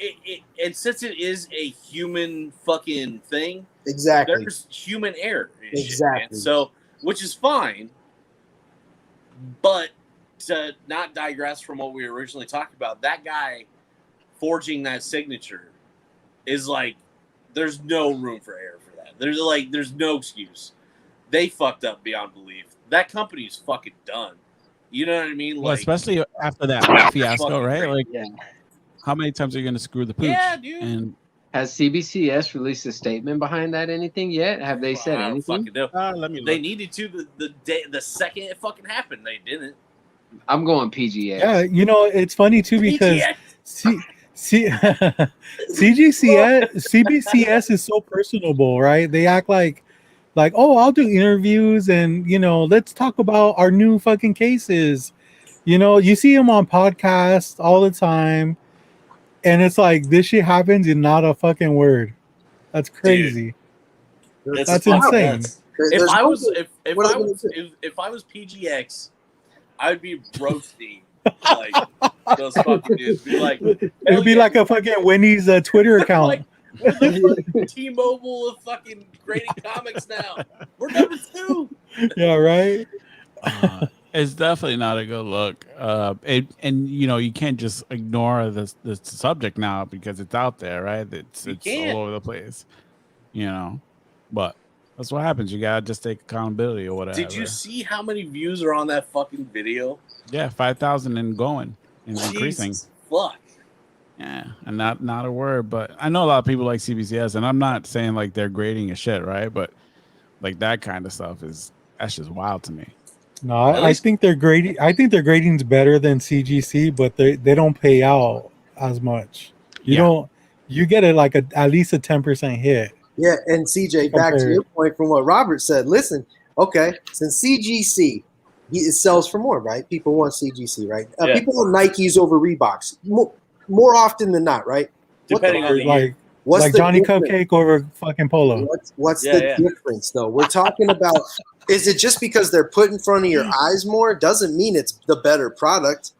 and since it is a human fucking thing, exactly, there's human error. Exactly. Shit, so, which is fine. But to not digress from what we originally talked about, that guy forging that signature is like, there's no room for error for that. There's no excuse. They fucked up beyond belief. That company's fucking done. You know what I mean? Well, especially after that fiasco, right? Great. Like, how many times are you going to screw the pooch? Yeah, dude. And has CBCS released a statement behind that? Anything yet? Have they said anything? Let me look. They needed to the second it fucking happened. They didn't. I'm going PGX. Yeah, it's funny too because CBCS is so personable, right? They act like, oh, I'll do interviews and let's talk about our new fucking cases. You see them on podcasts all the time, and it's like this shit happens in not a fucking word. That's crazy. Dude, that's insane. If I was PGX, I would be roasting like those fucking dudes. It would be like a fucking Wendy's Twitter account. T-Mobile of fucking grading comics now. We're number 2. Yeah, right. It's definitely not a good look. And you can't just ignore the subject now because it's out there, right? It's all over the place. But That's what happens. You gotta just take accountability or whatever. Did you see how many views are on that fucking video? Yeah, 5,000 and going and Jesus increasing. fuck. Yeah, and not a word, but I know a lot of people like CBCS, and I'm not saying like they're grading a shit, right? But like that kind of stuff that's just wild to me. No, I think their grading. I think their grading's better than CGC, but they don't pay out as much. You get it like at least a 10% hit. Yeah, and CJ, back to your point from what Robert said. Listen, okay, since CGC, it sells for more, right? People want CGC, right? People want Nikes over Reeboks more often than not, right? Depending on the like Johnny difference? Cupcake over fucking Polo. What's the difference, though? We're talking about. Is it just because they're put in front of your eyes more? Doesn't mean it's the better product.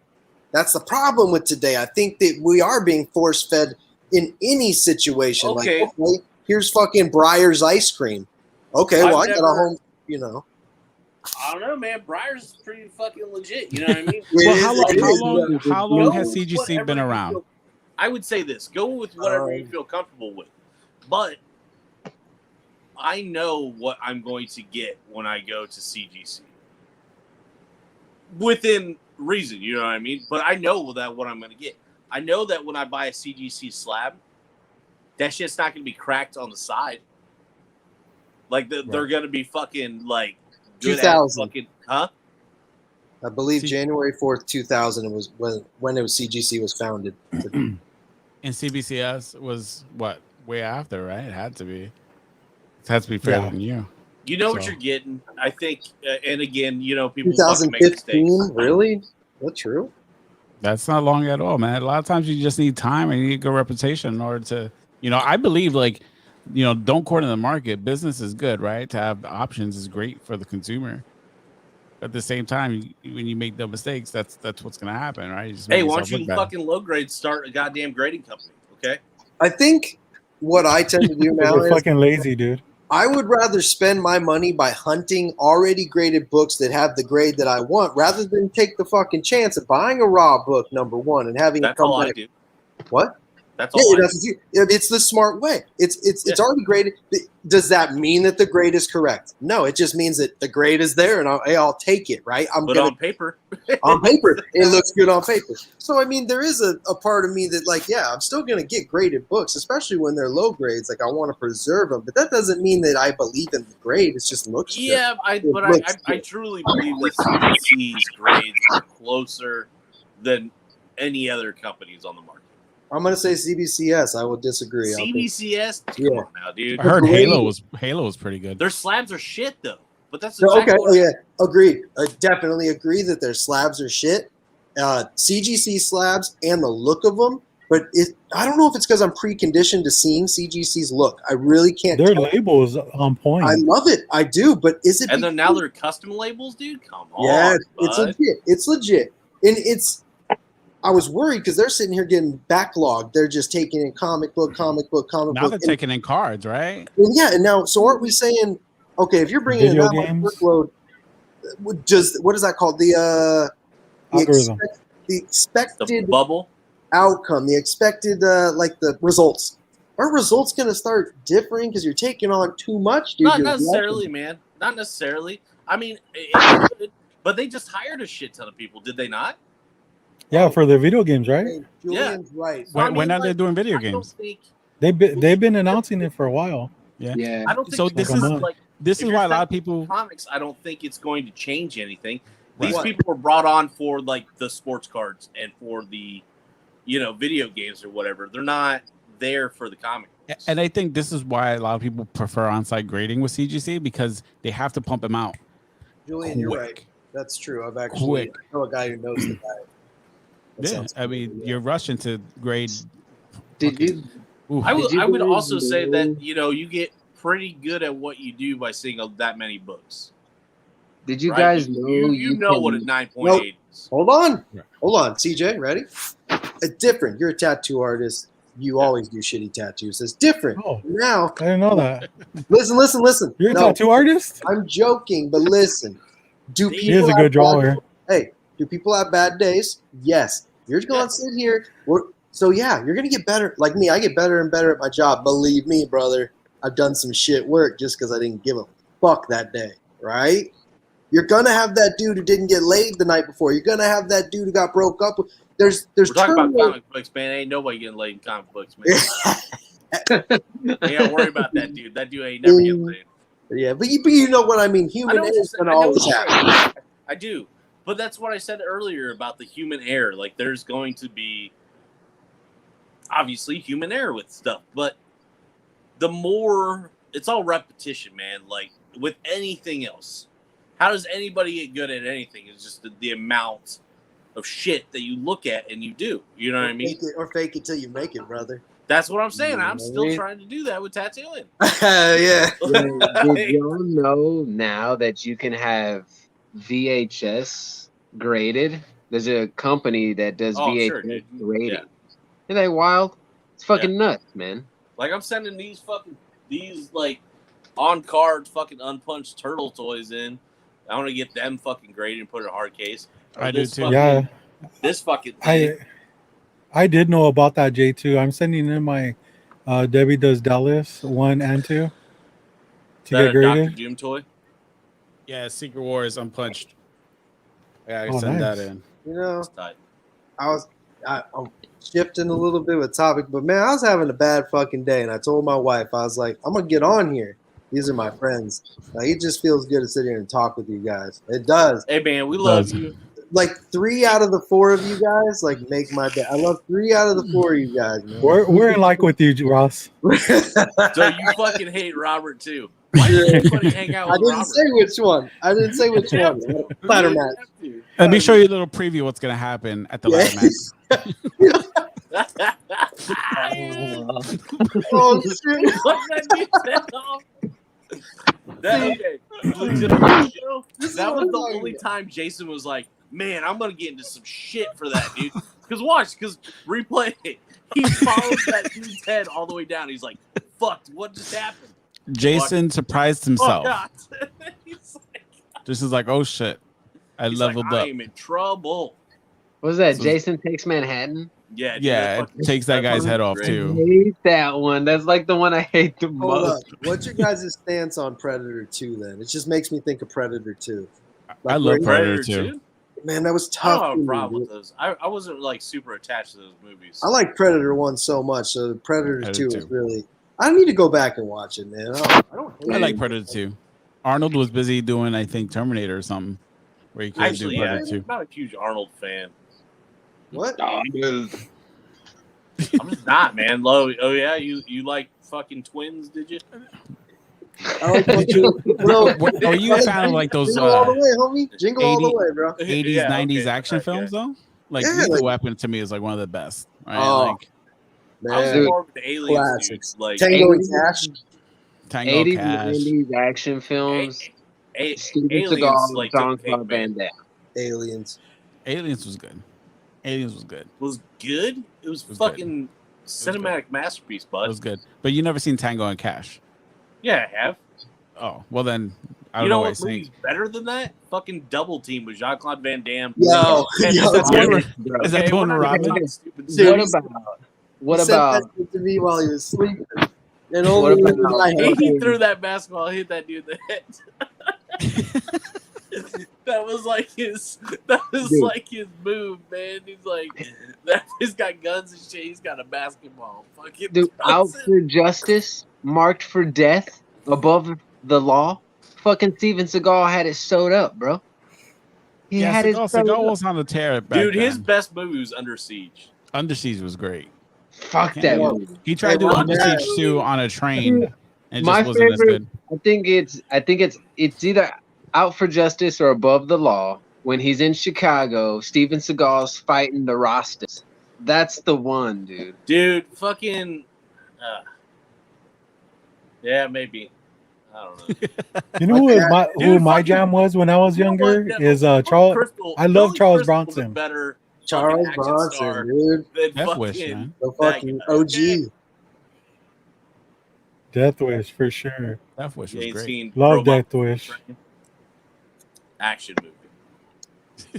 That's the problem with today. I think that we are being force fed in any situation. Okay. Like, okay, here's fucking Breyer's ice cream. Okay, well, I got a home, I don't know, man. Breyer's is pretty fucking legit. You know what I mean? Well, how long has CGC been around? I would say this. Go with whatever you feel comfortable with. But I know what I'm going to get when I go to CGC. Within reason, you know what I mean? But I know that what I'm going to get. I know that when I buy a CGC slab, that shit's not going to be cracked on the side. Like, they're going to be fucking, like, good 2000. Fucking, huh? I believe January 4th, 2000 was when it was CGC was founded. And CBCS was, what, way after, right? It had to be. It had to be fairly new. You know what you're getting. I think, and again, people 2015, really? That's true? That's not long at all, man. A lot of times you just need time and you need good reputation in order to, I believe like, don't corner the market. Business is good, right? To have options is great for the consumer. At the same time, when you make the mistakes, that's what's going to happen, right? Hey, why don't you fucking low grade start a goddamn grading company, okay? I think what I tend to do now is fucking lazy, dude. I would rather spend my money by hunting already graded books that have the grade that I want rather than take the fucking chance of buying a raw book, number one, and having it come back. What? That's all I do. It's the smart way. It's already graded. Does that mean that the grade is correct? No, it just means that the grade is there, and I'll take it, right? But on paper. On paper, it looks good on paper. So, I mean, there is a part of me that, like, I'm still going to get graded books, especially when they're low grades. Like, I want to preserve them. But that doesn't mean that I believe in the grade. It just looks good. Yeah, I truly believe that CGC's grades are closer than any other companies on the market. I'm gonna say CBCS. I will disagree. CBCS, come on now, dude. I heard Halo was pretty good. Their slabs are shit though, but that's exactly agreed. I definitely agree that their slabs are shit. CGC slabs and the look of them, but I don't know if it's because I'm preconditioned to seeing CGC's look. I really can't. Their label is on point. I love it. I do, but is it? And then now they're custom labels, dude. Come on. Yeah, it's legit. It's legit, and it's. I was worried because they're sitting here getting backlogged. They're just taking in comic book. Now they're taking in cards, right? And now, so aren't we saying, okay, if you're bringing in that much workload, what is that called? The expected bubble outcome, the expected like the results. Aren't results going to start differing because you're taking on too much? Dude? Not necessarily, man. Not necessarily. I mean, but they just hired a shit ton of people, did they not? Yeah, for their video games, right? Julian's right. So, when are they doing video games? They've been announcing it for a while. Yeah. I don't think so. This is why a lot of people comics. I don't think it's going to change anything. These people were brought on for like the sports cards and for the, video games or whatever. They're not there for the comic books. And I think this is why a lot of people prefer on-site grading with CGC because they have to pump them out. Julian, you're right. That's true. I know a guy who knows the guy. I mean, you're rushing to grade. Did you? I would also say that you get pretty good at what you do by seeing that many books. Did you guys know? You know what a 9.8 is. Hold on, CJ, ready? It's different. You're a tattoo artist. You always do shitty tattoos. It's different. Oh, now I didn't know that. Listen. You're a tattoo artist? I'm joking, but listen. He is a good drawer. Hey, do people have bad days? Yes. You're going to sit here. You're going to get better. Like me, I get better and better at my job. Believe me, brother. I've done some shit work just because I didn't give a fuck that day, right? You're gonna have that dude who didn't get laid the night before. You're gonna have that dude who got broke up with. We're talking about comic books, man. Ain't nobody getting laid in comic books, man. You gotta worry about that dude. That dude ain't never getting laid. Yeah, but you know what I mean. Human error is gonna always happen. I do, but that's what I said earlier about the human error. Like, there's going to be obviously human error with stuff, but the more it's all repetition, man. Like with anything else, how does anybody get good at anything? It's just the amount of shit that you look at and you do. You know what I mean? Fake it till you make it, brother. That's what I'm saying. I'm still trying to do that with tattooing. Yeah. Did y'all know now that you can have VHS graded? There's a company that does VHS grading. Yeah. Isn't that wild? It's fucking nuts, man. Like, I'm sending these like on card fucking unpunched turtle toys in. I want to get them fucking graded and put in a hard case. I do too. Yeah. This fucking thing. I did know about that, J2. I'm sending in my Debbie Does Dallas 1 and 2 to get graded. Dr. Doom toy? Yeah, Secret Wars unpunched. Yeah, I send that in. You know, I'm shifting a little bit with topic, but man, I was having a bad fucking day, and I told my wife, I was like, I'm gonna get on here. These are my friends. Like, it just feels good to sit here and talk with you guys. It does. Hey man, we love you. Like 3 out of the 4 of you guys, like, make my day. I love 3 out of the 4 of you guys, man. We're in like with you, Ross. So you fucking hate Robert too. Why do everybody hang out with Robert? Say which one. I didn't say which one. Ladder match. Let me show you a little preview of what's gonna happen at the ladder match. Oh shit! That was the only time Jason was like, "Man, I'm gonna get into some shit for that, dude." Because replay it. He follows that dude's head all the way down. He's like, "Fuck, what just happened?" Jason surprised himself. This is like, "Oh shit, I leveled up." I'm in trouble. What was that? So, Jason Takes Manhattan? Yeah, dude, yeah, it takes that guy's head off too. I hate that one. That's like the one I hate the most. What's your guys' stance on Predator 2 then? It just makes me think of Predator 2. Like, I love Predator 2. Man, that was tough. I don't have a problem with those. I wasn't like super attached to those movies. I like Predator 1 so much, so Predator 2 is really. I need to go back and watch it, man. I like Predator 2. Arnold was busy doing, I think, Terminator or something, where he couldn't do Predator 2. I'm not a huge Arnold fan. What? I'm just not, man. Oh yeah, you like fucking twins? Did you? Are you a fan of like those Jingle all the way, homie? Jingle all the way, bro. 80s, 90s action films though? Like Lethal Weapon to me is like one of the best. Right? Oh, like, I was more of the Alien classics, like Tango and Cash. Tango 80s, Cash. 90s action films. Steven Seagal, like Jean-Claude Van Damme. Aliens was good. Was good? It was fucking good. Cinematic masterpiece, bud. It was good. But you never seen Tango and Cash? Yeah, I have. Oh, well then, I don't know what movie's better than that? Fucking Double Team with Jean-Claude Van Damme. Is that the one Robin? What about to me while he was sleeping? And he threw that basketball, hit that dude in the head. That was like his move, man. He's like, he's got guns and shit. He's got a basketball. Fucking dude, out for justice, marked for death, above the law. Fucking Steven Seagal had it sewed up, bro. Seagal was on the tear back dude, then. his best movie was Under Siege. Under Siege was great. Fuck that movie. He tried to do Under Siege 2 on a train, and my just wasn't favorite, as good. I think it's either Out for Justice or Above the Law. When he's in Chicago, Steven Seagal's fighting the Rastas. That's the one, dude. Dude, fucking. Yeah, maybe. I don't know. You know who my jam was when I was younger? Is Charles. I love Charles Bronson. Better. Charles Bronson, dude. Death Wish, man. The fucking OG. Death Wish for sure. Death Wish was great. Love Death Wish. Action movie.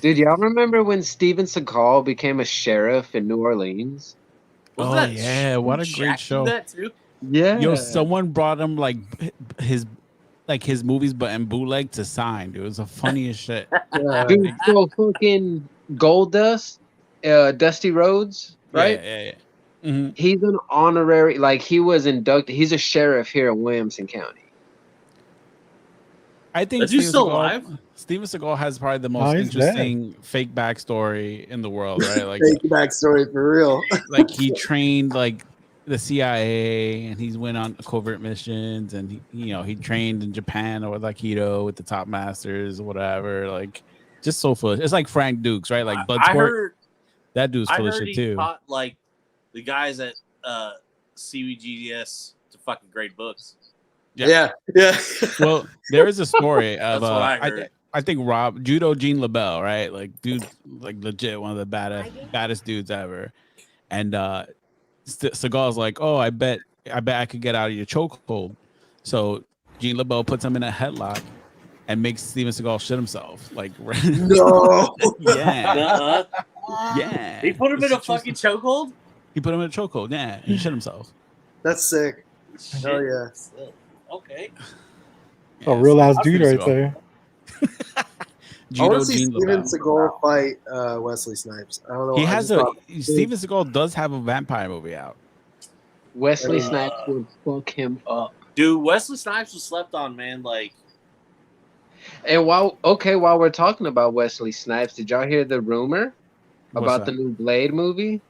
Dude, y'all remember when Steven Seagal became a sheriff in New Orleans? Yeah, what a great show. That too? Yeah. Yo, someone brought him like his movies, but in bootleg to sign. Dude, it was the funniest shit. Dude, so fucking Gold Dust, Dusty Rhodes, right? Yeah. Mm-hmm. He's an honorary, like he was inducted. He's a sheriff here in Williamson County. I think Is he still alive? Steven Seagal has probably the most interesting fake backstory in the world, right? Like fake backstory for real. Like he trained like the CIA, and he's went on covert missions, and he trained in Japan or with Aikido with the top masters or whatever. Like just so full. It's like Frank Dukes, right? Like Bloodsport. That dude's full of shit too. Taught, like the guys at CBGS to fucking grade books. Yeah. Well, there is a story of That's what I heard. I think Judo Gene LaBelle, right? Like dude, like legit one of the baddest dudes ever. And Seagal's like, oh, I bet I could get out of your chokehold. So Gene LaBelle puts him in a headlock and makes Steven Seagal shit himself. Like no, yeah, yeah. He put him in a fucking chokehold. He put him in a chokehold. Yeah, he shit himself. That's sick. Shit. Oh yeah. Okay. A real ass dude right there. I want to see Steven Seagal fight Wesley Snipes. I don't know. He has Steven Seagal does have a vampire movie out. Wesley Snipes would fuck him up. Dude, Wesley Snipes was slept on, man. Like, and while we're talking about Wesley Snipes, did y'all hear the rumor about the new Blade movie?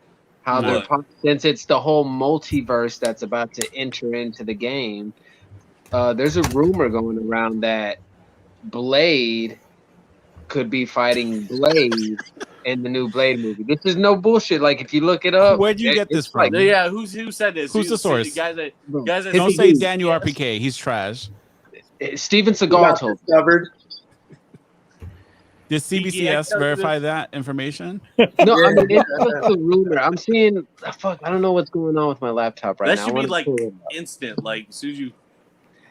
How they're since it's the whole multiverse that's about to enter into the game. There's a rumor going around that Blade could be fighting Blade in the new Blade movie. This is no bullshit. Like if you look it up, where'd you get this from? Yeah, who said this? Who's the source? Guys that don't say Daniel RPK. He's trash. Steven Seagal told. Did CBCS verify that information? No, I mean it's just a rumor. I'm seeing. Fuck, I don't know what's going on with my laptop right now. That should be like instant. Like as soon as you.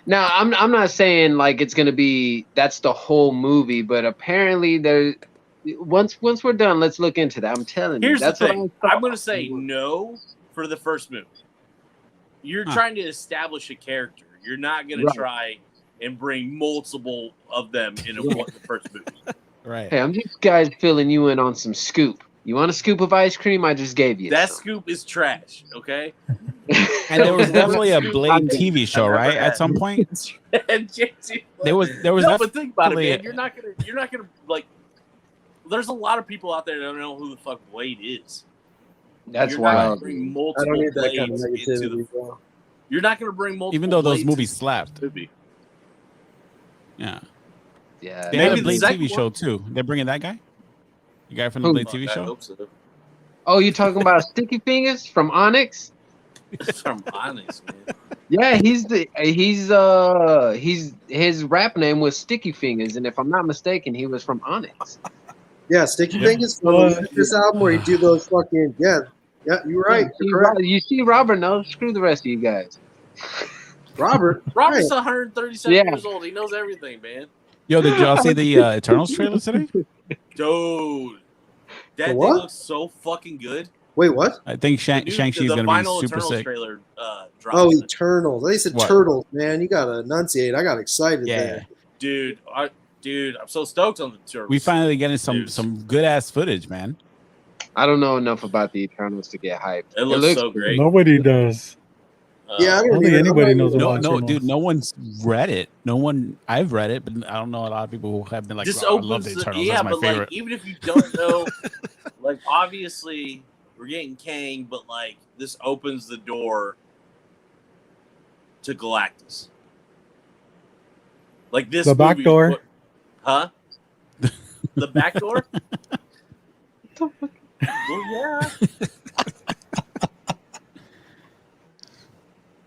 Now, I'm not saying like it's gonna be that's the whole movie, but apparently there. Once we're done, let's look into that. I'm telling you. Here's that's the thing. I'm gonna say no for the first movie. You're trying to establish a character. You're not gonna try and bring multiple of them in the first movie. Right. Hey, I'm just guys filling you in on some scoop. You want a scoop of ice cream? I just gave you that scoop is trash. Okay. And there was definitely a Blade TV show, right? At some point. there was. No, but think about it, man. You're not gonna like. There's a lot of people out there that don't know who the fuck Blade is. That's wild. I don't need that kind of negativity. You're not gonna bring multiple. Even though those movies slapped. Yeah. Yeah. They had a Blade TV show too. They're bringing that guy. The guy from the Blade TV show. Hope so. Oh, you talking about Sticky Fingers from Onyx? From Onyx, man. Yeah, his rap name was Sticky Fingers, and if I'm not mistaken, he was from Onyx. Yeah, Sticky Fingers from this album where he do those fucking you're right. You see, Robert knows. Screw the rest of you guys. Robert's 137 years old. He knows everything, man. Yo, did y'all see the Eternals trailer today? Dude, that thing looks so fucking good. Wait, what? I think Shang-Chi's going to be super Eternals sick. Trailer, oh, Eternals. They said Turtles, man. You got to enunciate. I got excited there. Dude, I'm so stoked on the Turtles. We finally getting some good-ass footage, man. I don't know enough about the Eternals to get hyped. It looks so great. Nobody does. Yeah, I don't think anybody knows about No, dude, no one's read it. I've read it, but I don't know a lot of people who have been like, Just I love the Eternals. Yeah, That's my but favorite. like, even if you don't know, like, obviously, we're getting Kang, but like, this opens the door to Galactus. Like this. The back door. Huh? The back door? Well, yeah.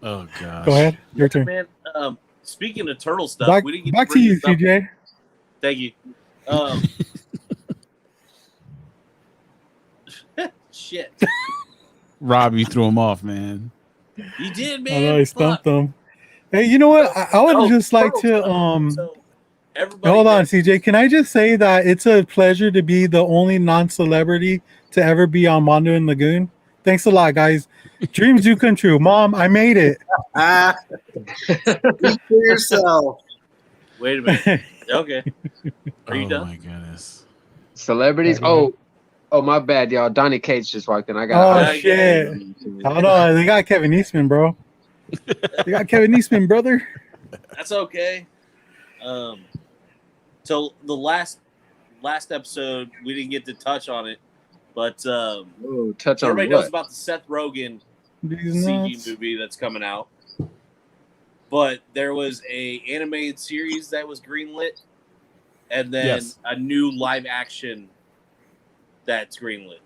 Oh god. Go ahead. Your turn. Man, speaking of turtle stuff, we didn't get back to you, CJ. Thank you. Shit. Rob, you threw him off, man. You did, man. I know, he stumped them. Hey, you know what? I would just like to So hold on, CJ. Can I just say that it's a pleasure to be the only non-celebrity to ever be on Mondo and Lagoon? Thanks a lot, guys. Dreams do come true. Mom, I made it. Speak for yourself. Wait a minute. Okay. Are you Oh done? my goodness. Celebrities. Yeah. Oh, my bad, y'all. Donnie Cates just walked in. I Oh got. shit! I don't know. They got Kevin Eastman, bro. They got Kevin Eastman, brother. That's okay. So the last episode we didn't get to touch on it, but Touch on everybody knows what? about the Seth Rogen These CG nuts. movie that's coming out. But there was a animated series that was greenlit, and then Yes. a new live action that's greenlit.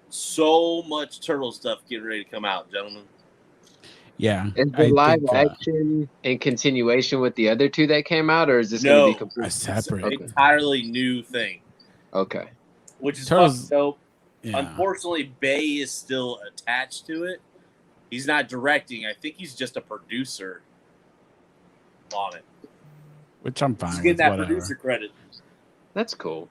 So much turtle stuff getting ready to come out, gentlemen. Yeah. Is I the live think, action in continuation with the other two that came out, or is this No. going to be completely a separate. Okay. Entirely new thing, Okay. which is Turtles- fucking dope. Yeah. Unfortunately, Bay is still attached to it. He's not directing. I think he's just a producer on it. Which I'm fine He's with. getting that Whatever. producer credit. That's cool.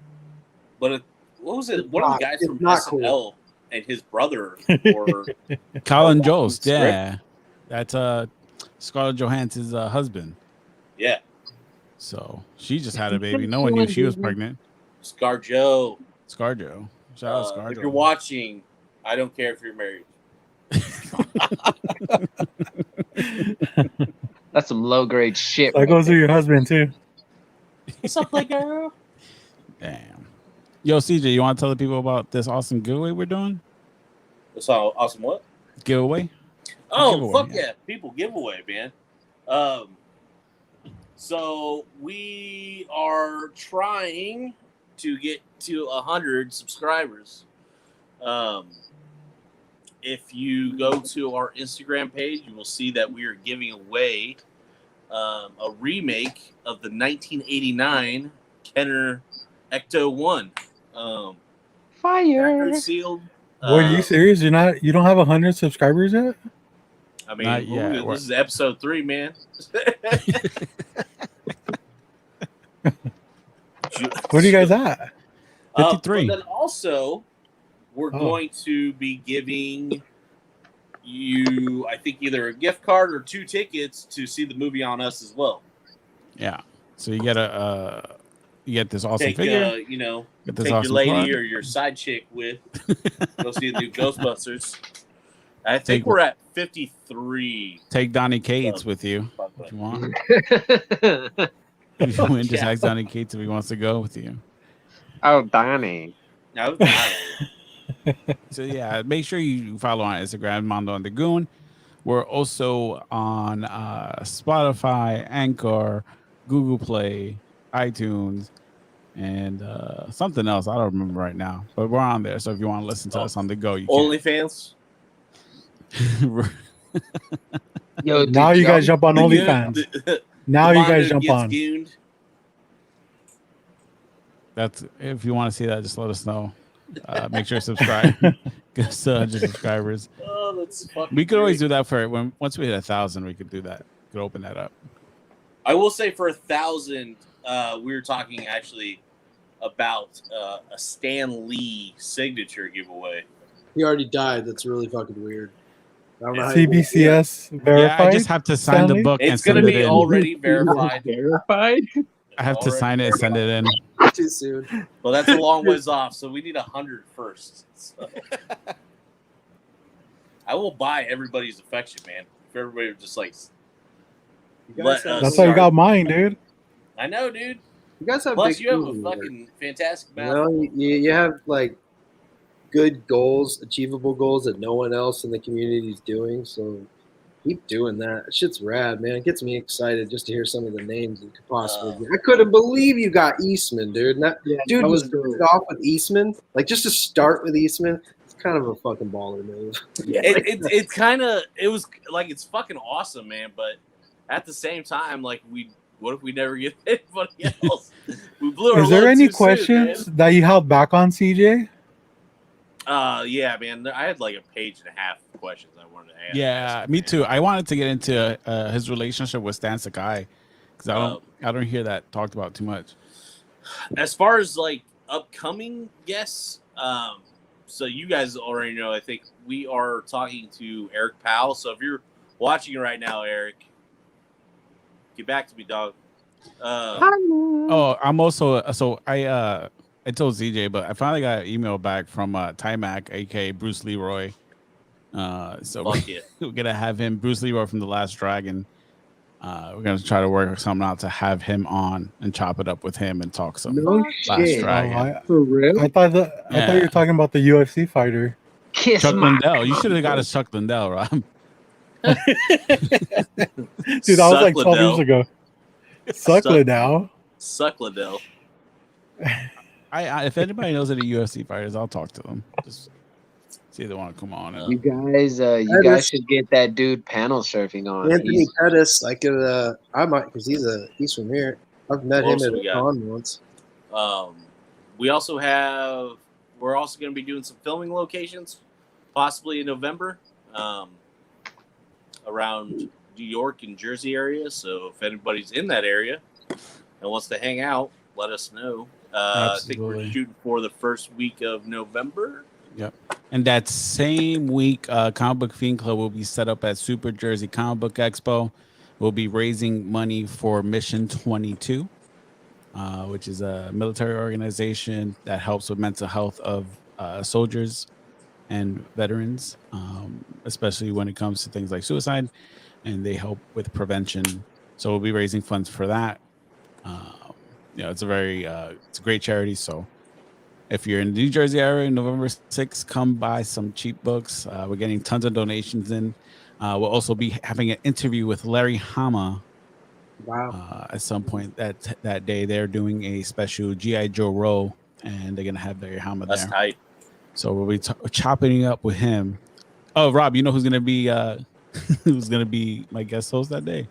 But what was it? It's One of not- the guys it's from not SNL cool. and his brother were Colin Oh, Jost. script? Yeah. That's Scarlett Johansson's husband. yeah, So she just had a baby. No one knew she was pregnant. ScarJo. ScarJo. Shout out If ScarJo. you're watching, I don't care if you're married. That's some low grade shit. That right goes there. to your husband too. What's up, girl? Damn. Yo, CJ, you want to tell the people about this awesome giveaway we're doing? That's all awesome. What? Giveaway? Oh, Giveaway, fuck yeah. yeah. People giveaway, man. So we are trying to get to 100 subscribers. If you go to our Instagram page, you will see that we are giving away a remake of the 1989 Kenner Ecto 1. Fire. Record sealed. What are you serious? You don't have 100 subscribers yet? I mean, Not yet. ooh, this is episode 3, man. Where do you guys at? 53. But then also, we're going to be giving you, I think, either a gift card or 2 tickets to see the movie on us as well. Yeah. So you get you get this awesome Take, figure. take Get this your awesome lady card. or your side chick with. Go see the new Ghostbusters. I think Take- we're at 53. Take Donnie Cates with you if you want. Oh, If you win, just Yeah. ask Donnie Cates if he wants to go with you. Donnie. No, So yeah, make sure you follow on Instagram, Mondo the Goon. We're also on Spotify, Anchor, Google Play, iTunes, and something else. I don't remember right now, but we're on there. So if you want to listen to us on the go, you can. OnlyFans. Yo, Now you guys jump on OnlyFans. Now you guys jump on. Gooned. That's if you want to see that, just let us know. Make sure to subscribe. Get us 100 subscribers. Oh, that's fucking We could always great. do that for once we hit 1,000. We could do that. We could open that up. I will say for 1,000, we were talking actually about a Stan Lee signature giveaway. He already died. That's really fucking weird. I don't know how you- CBCS Yeah, verified. I just have to sign Stanley? the book and It's going to send it be in. already verified. Verified? I have to Already sign it and send it in. Too soon. Well, that's a long ways off, so we need 100 first. So. I will buy everybody's affection, man. If everybody would just like, You let guys have, us That's how you start. got mine, dude. I know, dude. you guys have Plus, big you have a goals over there. fucking fantastic You mouth. know, you have like good goals, achievable goals that no one else in the community is doing. So keep doing that. That shit's rad, man. It gets me excited just to hear some of the names you could possibly get. I couldn't believe you got Eastman, dude. And that, dude, that you was started off with Eastman. Like just to start with Eastman, it's kind of a fucking baller move. It's kind of it's fucking awesome, man. But at the same time, like what if we never get anybody else? We blew our Is there load any too soon, questions that you held back on, CJ? man. Yeah, man. I had like a page and a half of questions I wanted to ask. Yeah, me too. I wanted to get into his relationship with Stan Sakai because I don't hear that talked about too much. As far as like upcoming guests, so you guys already know, I think we are talking to Eric Powell. So if you're watching right now, Eric, get back to me, dog. I'm also I told CJ, but I finally got an email back from Timac, aka Bruce Leroy. So we're gonna have him, Bruce Leroy from The Last Dragon. We're gonna try to work something out to have him on and chop it up with him and talk some Last Dragon. For real? I thought you were talking about the UFC fighter. Chuck Liddell. You should have got us Chuck Liddell, Rob. Dude, that was like 12 years ago. Suck Liddell. Suck Liddell. I if anybody knows any UFC fighters, I'll talk to them. Just see if they want to come on. You guys should get that dude panel surfing on. Anthony Pettis, I might, because he's from here. I've met him at a con once. We're also going to be doing some filming locations, possibly in November, around New York and Jersey area. So if anybody's in that area and wants to hang out, let us know. I think we're shooting for the first week of November. Yep. And that same week, Comic Book Fiend Club will be set up at Super Jersey Comic Book Expo. We'll be raising money for Mission 22, which is a military organization that helps with mental health of soldiers and veterans, especially when it comes to things like suicide, and they help with prevention. So we'll be raising funds for that. It's a great charity. So if you're in the New Jersey area, November 6th, come buy some cheap books. We're getting tons of donations in. We'll also be having an interview with Larry Hama. Wow. At some point that day, they're doing a special G.I. Joe roll, and they're going to have Larry Hama there. That's tight. So we'll be chopping it up with him. Oh, Rob, you know who's going to be my guest host that day?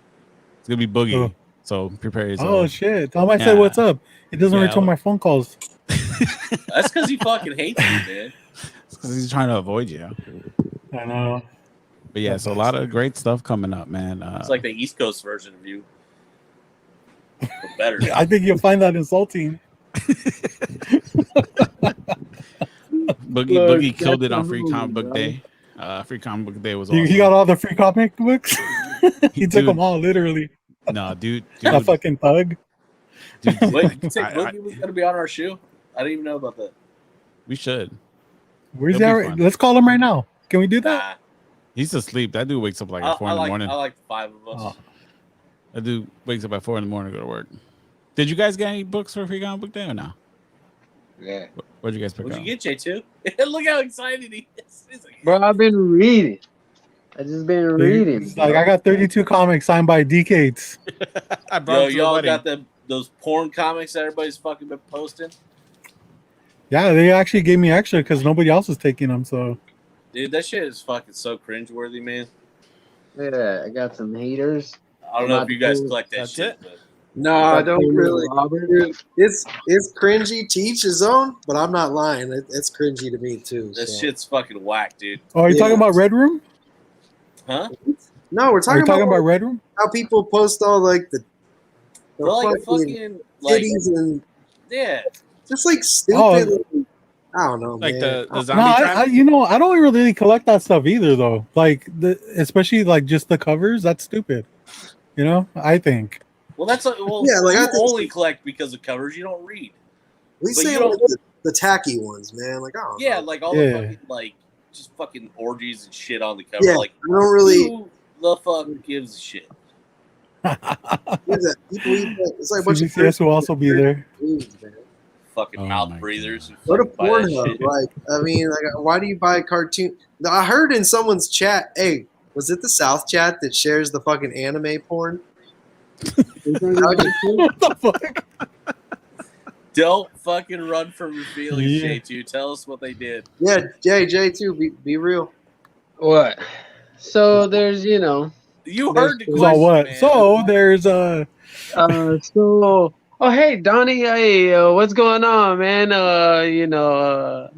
It's going to be Boogie. Oh. So prepare yourself. Oh, shit. Tell him I said what's up. He doesn't return my phone calls. That's because he fucking hates you, man. It's because he's trying to avoid you. I know. But yeah, so a lot of great stuff coming up, man. It's like the East Coast version of you. But better. I think you'll find that insulting. Boogie killed it on Free Comic Book Day. Free Comic Book Day was awesome. He got all the free comic books? He took them all, literally. No, dude. A fucking thug. Dude, wait, you said Boogie was going to be on our show? I didn't even know about that. We should. Where's that? Let's call him right now. Can we do that? He's asleep. That dude wakes up like at 4 in the morning. I like the 5 of us. That dude wakes up at 4 in the morning to go to work. Did you guys get any books for Free Comic Book Day or no? Yeah. What'd you guys pick up? What'd you get, J2? Look how excited he is. Bro, I've been reading. I just been reading. Like, I got 32 comics signed by Decades. Y'all got those porn comics that everybody's fucking been posting? Yeah, they actually gave me extra because nobody else was taking them. So, dude, that shit is fucking so cringeworthy, man. Yeah, I got some haters. I don't know if you guys collect that shit. But... No, I don't really. It's cringy to each his own, but I'm not lying. It's cringy to me too. That shit's fucking whack, dude. Oh, are you talking about Red Room? Huh? No, we're talking about Red Room. How people post all like the fucking titties and just like stupid. Oh. I don't know, like man. the zombie. No, I don't really collect that stuff either, though. Like especially like just the covers. That's stupid. You know, I think. Well, that's I only collect because of covers. You don't read. We say like the tacky ones, man. Like like all the fucking like just fucking orgies and shit on the cover. Yeah, like I don't really. Who the fuck gives a shit? It's like CBCS will also be there. Fucking mouth breathers. Go to Pornhub. Like, I mean, like, why do you buy a cartoon? I heard in someone's chat. Hey, was it the South chat that shares the fucking anime porn? What the fuck? Don't fucking run from your feelings, J2. Tell us what they did. Yeah, J2, be real. What? So there's, you heard the question, so what? Man. So there's oh hey Donnie, hey, what's going on, man? The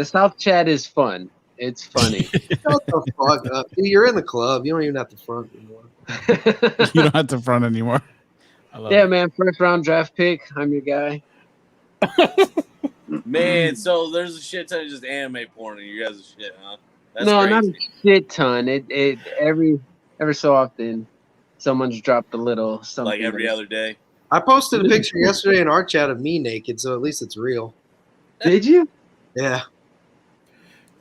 South chat is fun. It's funny. Shut the fuck up. Dude, you're in the club. You don't even have to front anymore. You don't have to front anymore. Yeah, man. First round draft pick. I'm your guy. Man, so there's a shit ton of just anime porn in you guys' shit, huh? That's No, crazy. not a shit ton. It every so often, someone's dropped a little something. Like every other day. I posted a picture yesterday in our chat of me naked, so at least it's real. Did you? Yeah.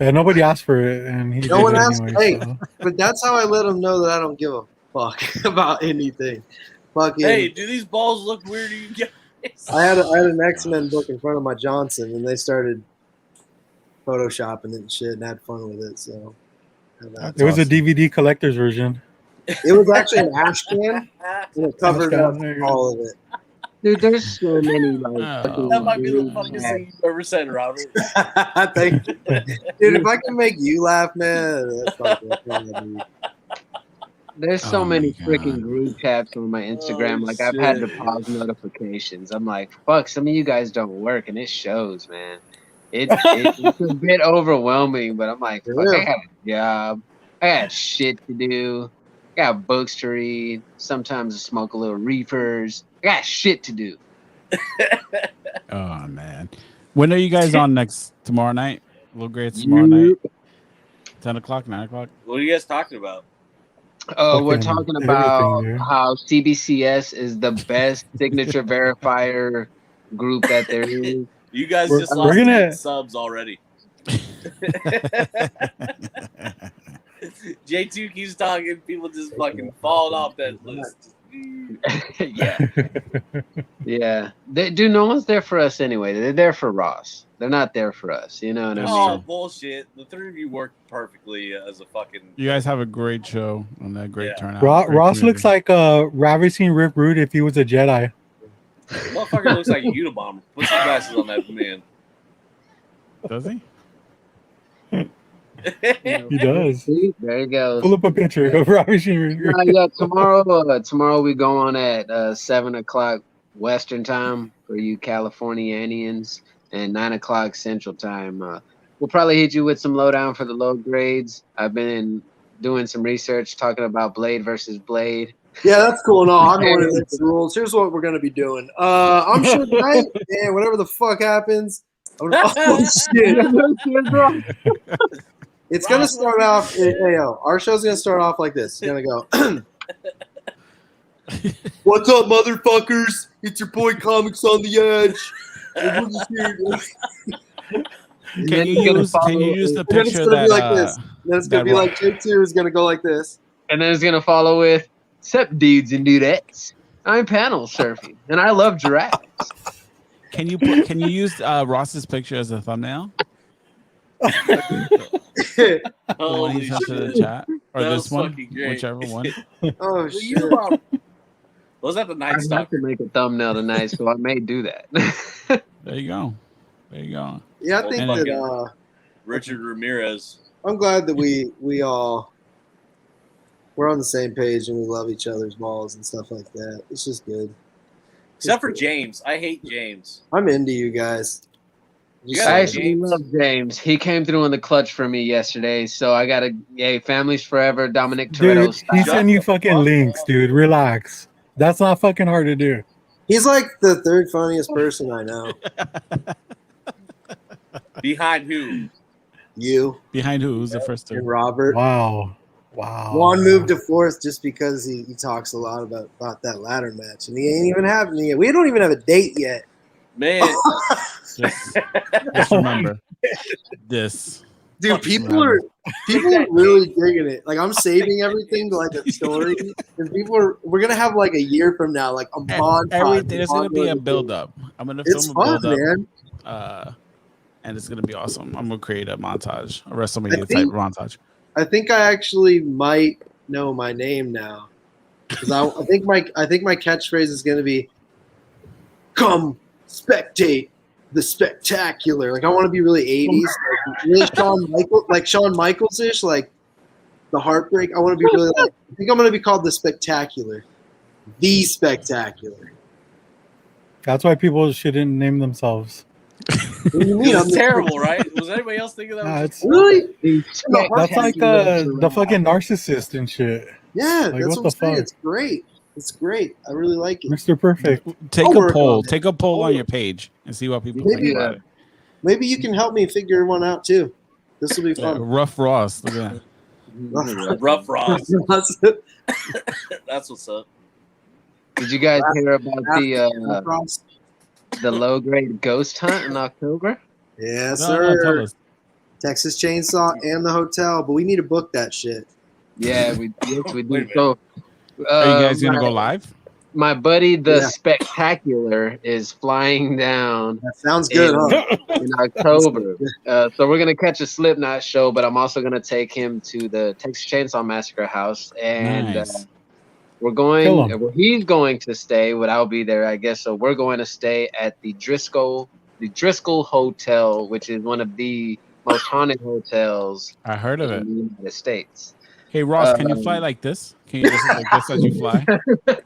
Yeah, nobody asked for it, and he No did one it asked. anyway. Hey, So. but that's how I let them know that I don't give a fuck about anything. Fucking. Hey, do these balls look weird to you guys? I had an X-Men book in front of my Johnson, and they started photoshopping it and shit, and had fun with it. So It was a DVD collector's version. it was actually an ash can, and it covered Ash can, up there you go. all of it. Dude, there's so many like. That might be the funniest thing you've ever said, Robert. Thank you. Dude, if I can make you laugh, man, that's fucking funny. There's so Oh many my freaking God. group chats on my Instagram. Oh, Like I've had to shit. pause notifications. I'm like, fuck, some of you guys don't work, and it shows, man. It's a bit overwhelming, but I'm like, fuck, I got a job. I got shit to do. I got books to read. Sometimes I smoke a little reefers. I got shit to do. Oh man, when are you guys on next? Tomorrow night? Little Greats tomorrow night. 10 o'clock, 9 o'clock. What are you guys talking about? We're Fucking talking everything, about dude. how CBCS is the best signature verifier group that there is. You guys We're- just we're lost gonna- 8 subs already. J2 keeps talking, people just fucking falling off that list. Yeah. Yeah. Dude, no one's there for us anyway. They're there for Ross. They're not there for us. You know what I mean? Oh, bullshit. The three of you work perfectly as a fucking... You guys have a great show and a great Yeah. turnout. Great Ross looks community. like ravishing Rip Rude if he was a Jedi. Motherfucker looks like a Unabomber. Put some glasses on that man. Does he? He does. See? There you go. Pull up a picture of ravishing Rip Rude. Yeah, tomorrow we go on at 7 o'clock Western time for you Californians and 9 o'clock Central time. We'll probably hit you with some lowdown for the low grades. I've been doing some research talking about Blade versus Blade. Yeah, that's cool. No, I'm going to the rules. Here's what we're going to be doing. I'm sure tonight, and whatever the fuck happens. Oh, shit. It's going to start off. Hey, yo, our show's going to start off like this. It's going to go. What's up, motherfuckers? It's your boy Comics on the Edge. And we're just here. Can you use the And then it's picture going to that be like this. Then it's going to be that like J2 is going to go like this. And then it's going to follow with, "Sup, dudes and dudettes. I'm panel surfing, and I love giraffes." Can you use Ross's picture as a thumbnail? The one he Holy sent to the shit. chat, or That this was one, fucking great. whichever one. Oh, Well, shit. Unabomber. Was that the I Night have to Stalker? make a thumbnail tonight, so I may do that. There you go. There you go. Yeah, I think And- that Richard Ramirez. I'm glad that we're on the same page and we love each other's balls and stuff like that. It's just good. Except for James. I hate James. I'm into you guys. You I guys actually James. love James. He came through in the clutch for me yesterday, so I got families forever. Dominic Toretto Dude, style. he sent you fucking links, dude. Relax. That's not fucking hard to do. He's like the third funniest person I know. Behind who? You Behind who? Who's the first and two? Robert. Wow. Juan moved to fourth just because he talks a lot about that ladder match, and he ain't even having it. We don't even have a date yet. Man, Just remember this. Dude, people are really digging it. Like I'm saving everything to like a story, and we're gonna have like a year from now, like a montage. There's gonna be a build up. I'm gonna It's film a fun, build man. up. And it's gonna be awesome. I'm gonna create a montage, a WrestleMania type think- montage. I think I actually might know my name now, because I think my catchphrase is gonna be, "Come spectate the spectacular." Like I want to be really 80s, like really Shawn Michaels ish, like the Heartbreak. I want to be really like. I think I'm gonna be called the Spectacular, the Spectacular. That's why people shouldn't name themselves. What do you mean? it's terrible, right? Was anybody else thinking that? Nah, Was it's, Really? that's like the fucking narcissist and shit. Yeah, Like, that's what what I'm the saying. fuck? It's great. It's great. I really like it. Mr. Perfect. Take I'll a work poll. on it. Take a poll on your page and see what people Maybe think about it. Maybe you can help me figure one out too. This will be fun. Rough Ross. Look at that. Rough Ross. That's what's up. Did you guys hear about the low grade ghost hunt in October? Yes, No, sir. tell us. Texas Chainsaw and the hotel, but we need to book that shit. Yeah, we do. So, Are you guys gonna go live? My buddy, the Spectacular, is flying down. That sounds good, in October. So we're gonna catch a Slipknot show, but I'm also gonna take him to the Texas Chainsaw Massacre house, and Nice. we're going. Well, he's going to stay, but I'll be there, I guess. So we're going to stay at the Driscoll Hotel, which is one of the most haunted hotels I heard of it. in the United States. Hey Ross, can you fly like this? Can you just like this as you fly?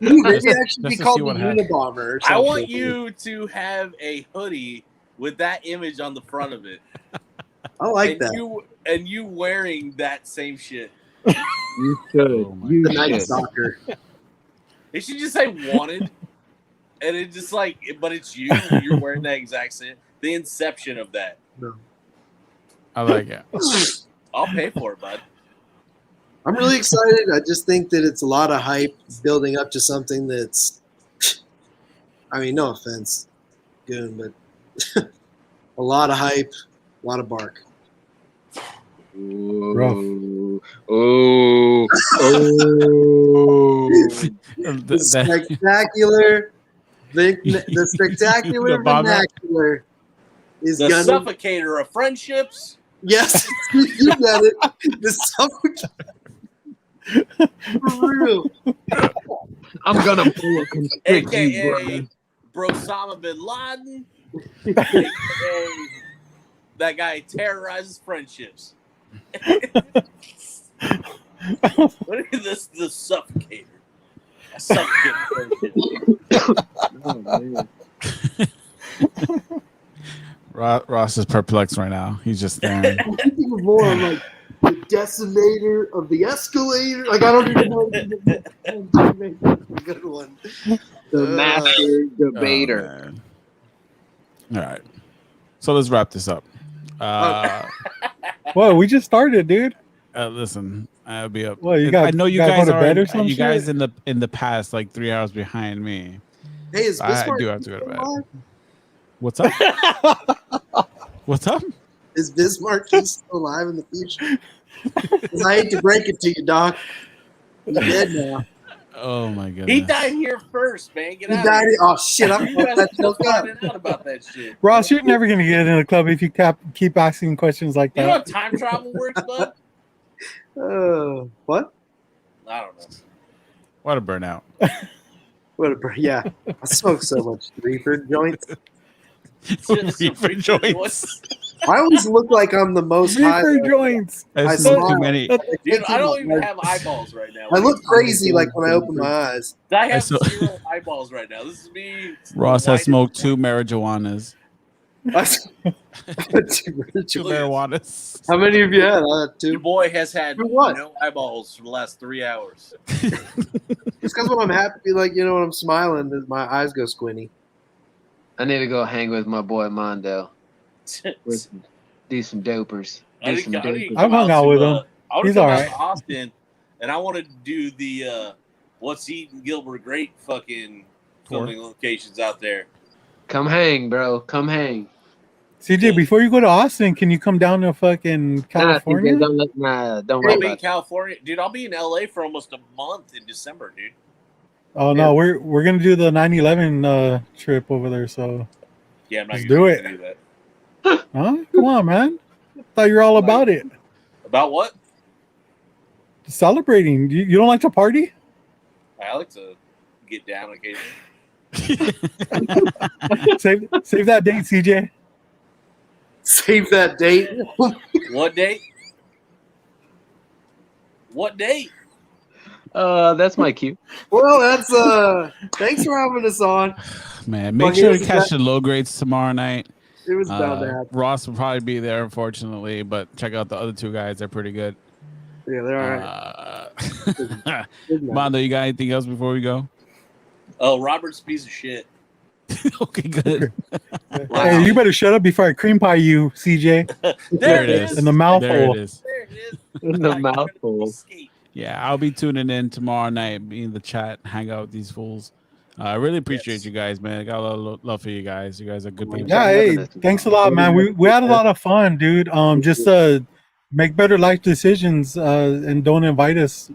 Maybe actually be to called see the what happens. Unabomber or I something. want you to have a hoodie with that image on the front of it. I like that. And you wearing that same shit. You should. The Night Stalker. It should just say wanted. And it just like, but it's you. You're wearing that exact same. The inception of that. No. I like it. I'll pay for it, bud. I'm really excited. I just think that it's a lot of hype building up to something that's, I mean, no offense, Goon, but a lot of hype, a lot of bark. Ooh. The spectacular, the spectacular The bomber? vernacular is The gonna. suffocator of friendships. Yes, you got it. The suffocator. For real. I'm gonna pull a constrict you, AKA Brosama bin Laden. AKA that guy terrorizes friendships. What is this? The suffocator. A suffocator. Oh, man. Ross is perplexed right now. He's just staring. I'm thinking of more on like the decimator of the escalator. Like I don't even know. The good one. The master debater. Oh, man. All right. So let's wrap this up. Well, we just started, dude. Listen, I'll be up. Well, I know you guys go to bed are. or some You guys shit? in the past, like 3 hours behind me. Hey, is I Bismarck do have to go to bed. alive? What's up? What's up? Is Bismarck still alive in the future? 'Cause I hate to break it to you, Doc. He's dead now. Oh my goodness. He died here first, man. Get He out died. of here. Oh shit! I'm You guys that are still joke up. finding out about that shit. Ross, you're never gonna get in the club if you keep asking questions like You know how that. time travel works, bud? What? I don't know. What a burnout. Yeah, I smoke so much reefer joints. Reefer joints. I always look like I'm the most high. Reefer joints. I I smoke too smile. many. Dude, I don't even have eyeballs right now. I look crazy like when I open my eyes. I have saw- 0 eyeballs right now. This is me. Ross Wide has smoked as- 2 marijuanas. Two marijuanas. How many of you had? I had Your 2. boy has had For what? no eyeballs for the last 3 hours. It's because when I'm happy, like when I'm smiling, that my eyes go squinty. I need to go hang with my boy Mondo. Do some dopers. I need to I've come hung out to, with him. I want He's to come all out right. to Austin, and I want to do the What's Eating Gilbert Grape fucking filming locations out there. Come hang, bro. Come hang. CJ, before you go to Austin, can you come down to fucking California? Don't worry I'll be in about it. California, dude. I'll be in LA for almost a month in December, dude. Oh no, we're gonna do the 9/11 trip over there. So, Yeah, I'm not Let's gonna do be it. able to do that. huh? Come on, man. Thought you were all about it. About what? Celebrating. You don't like to party? I like to get down occasionally. Save that date, CJ. Save that date. What date? What date? That's my cue. Well, that's thanks for having us on. Man, make Well, sure to here's catch that- the low grades tomorrow night. It was bound to happen. Ross will probably be there, unfortunately, but check out the other 2 guys. They're pretty good. Yeah, they're all right. Mondo, you got anything else before we go? Oh, Robert's a piece of shit. Okay, good. Wow. Hey, you better shut up before I cream pie you, CJ. There it is. In the mouth There hole. it is. There it is. In the Like, mouth hole. escape. Yeah, I'll be tuning in tomorrow night, be in the chat, hang out with these fools. I really appreciate Yes. you guys, man. I got a lot of love for you guys. You guys are good people. Yeah, hey, thanks a lot, man. We had a lot of fun, dude. Just make better life decisions and don't invite us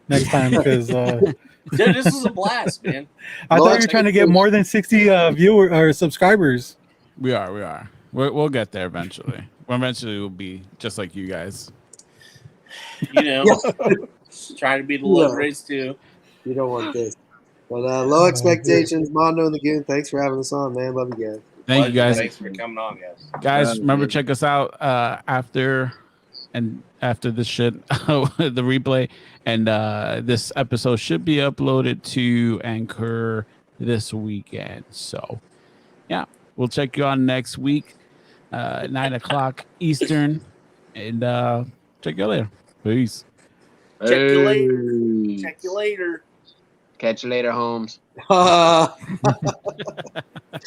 next time because Dude, this is a blast, man. I thought you were trying to get more than 60 viewers or subscribers. We are. We'll get there eventually. Eventually, we'll be just like you guys. You know, trying to be the love race too. You don't want this. But low expectations, Mondo and the Goon. Thanks for having us on, man. Love you guys. Thank you, guys. Thanks for coming on, guys. Guys, remember, check us out after this shit, the replay, and this episode should be uploaded to Anchor this weekend. So, yeah, we'll check you on next week, 9:00 Eastern, and check you later. Peace. Check you later. Check you later. Catch you later, Holmes.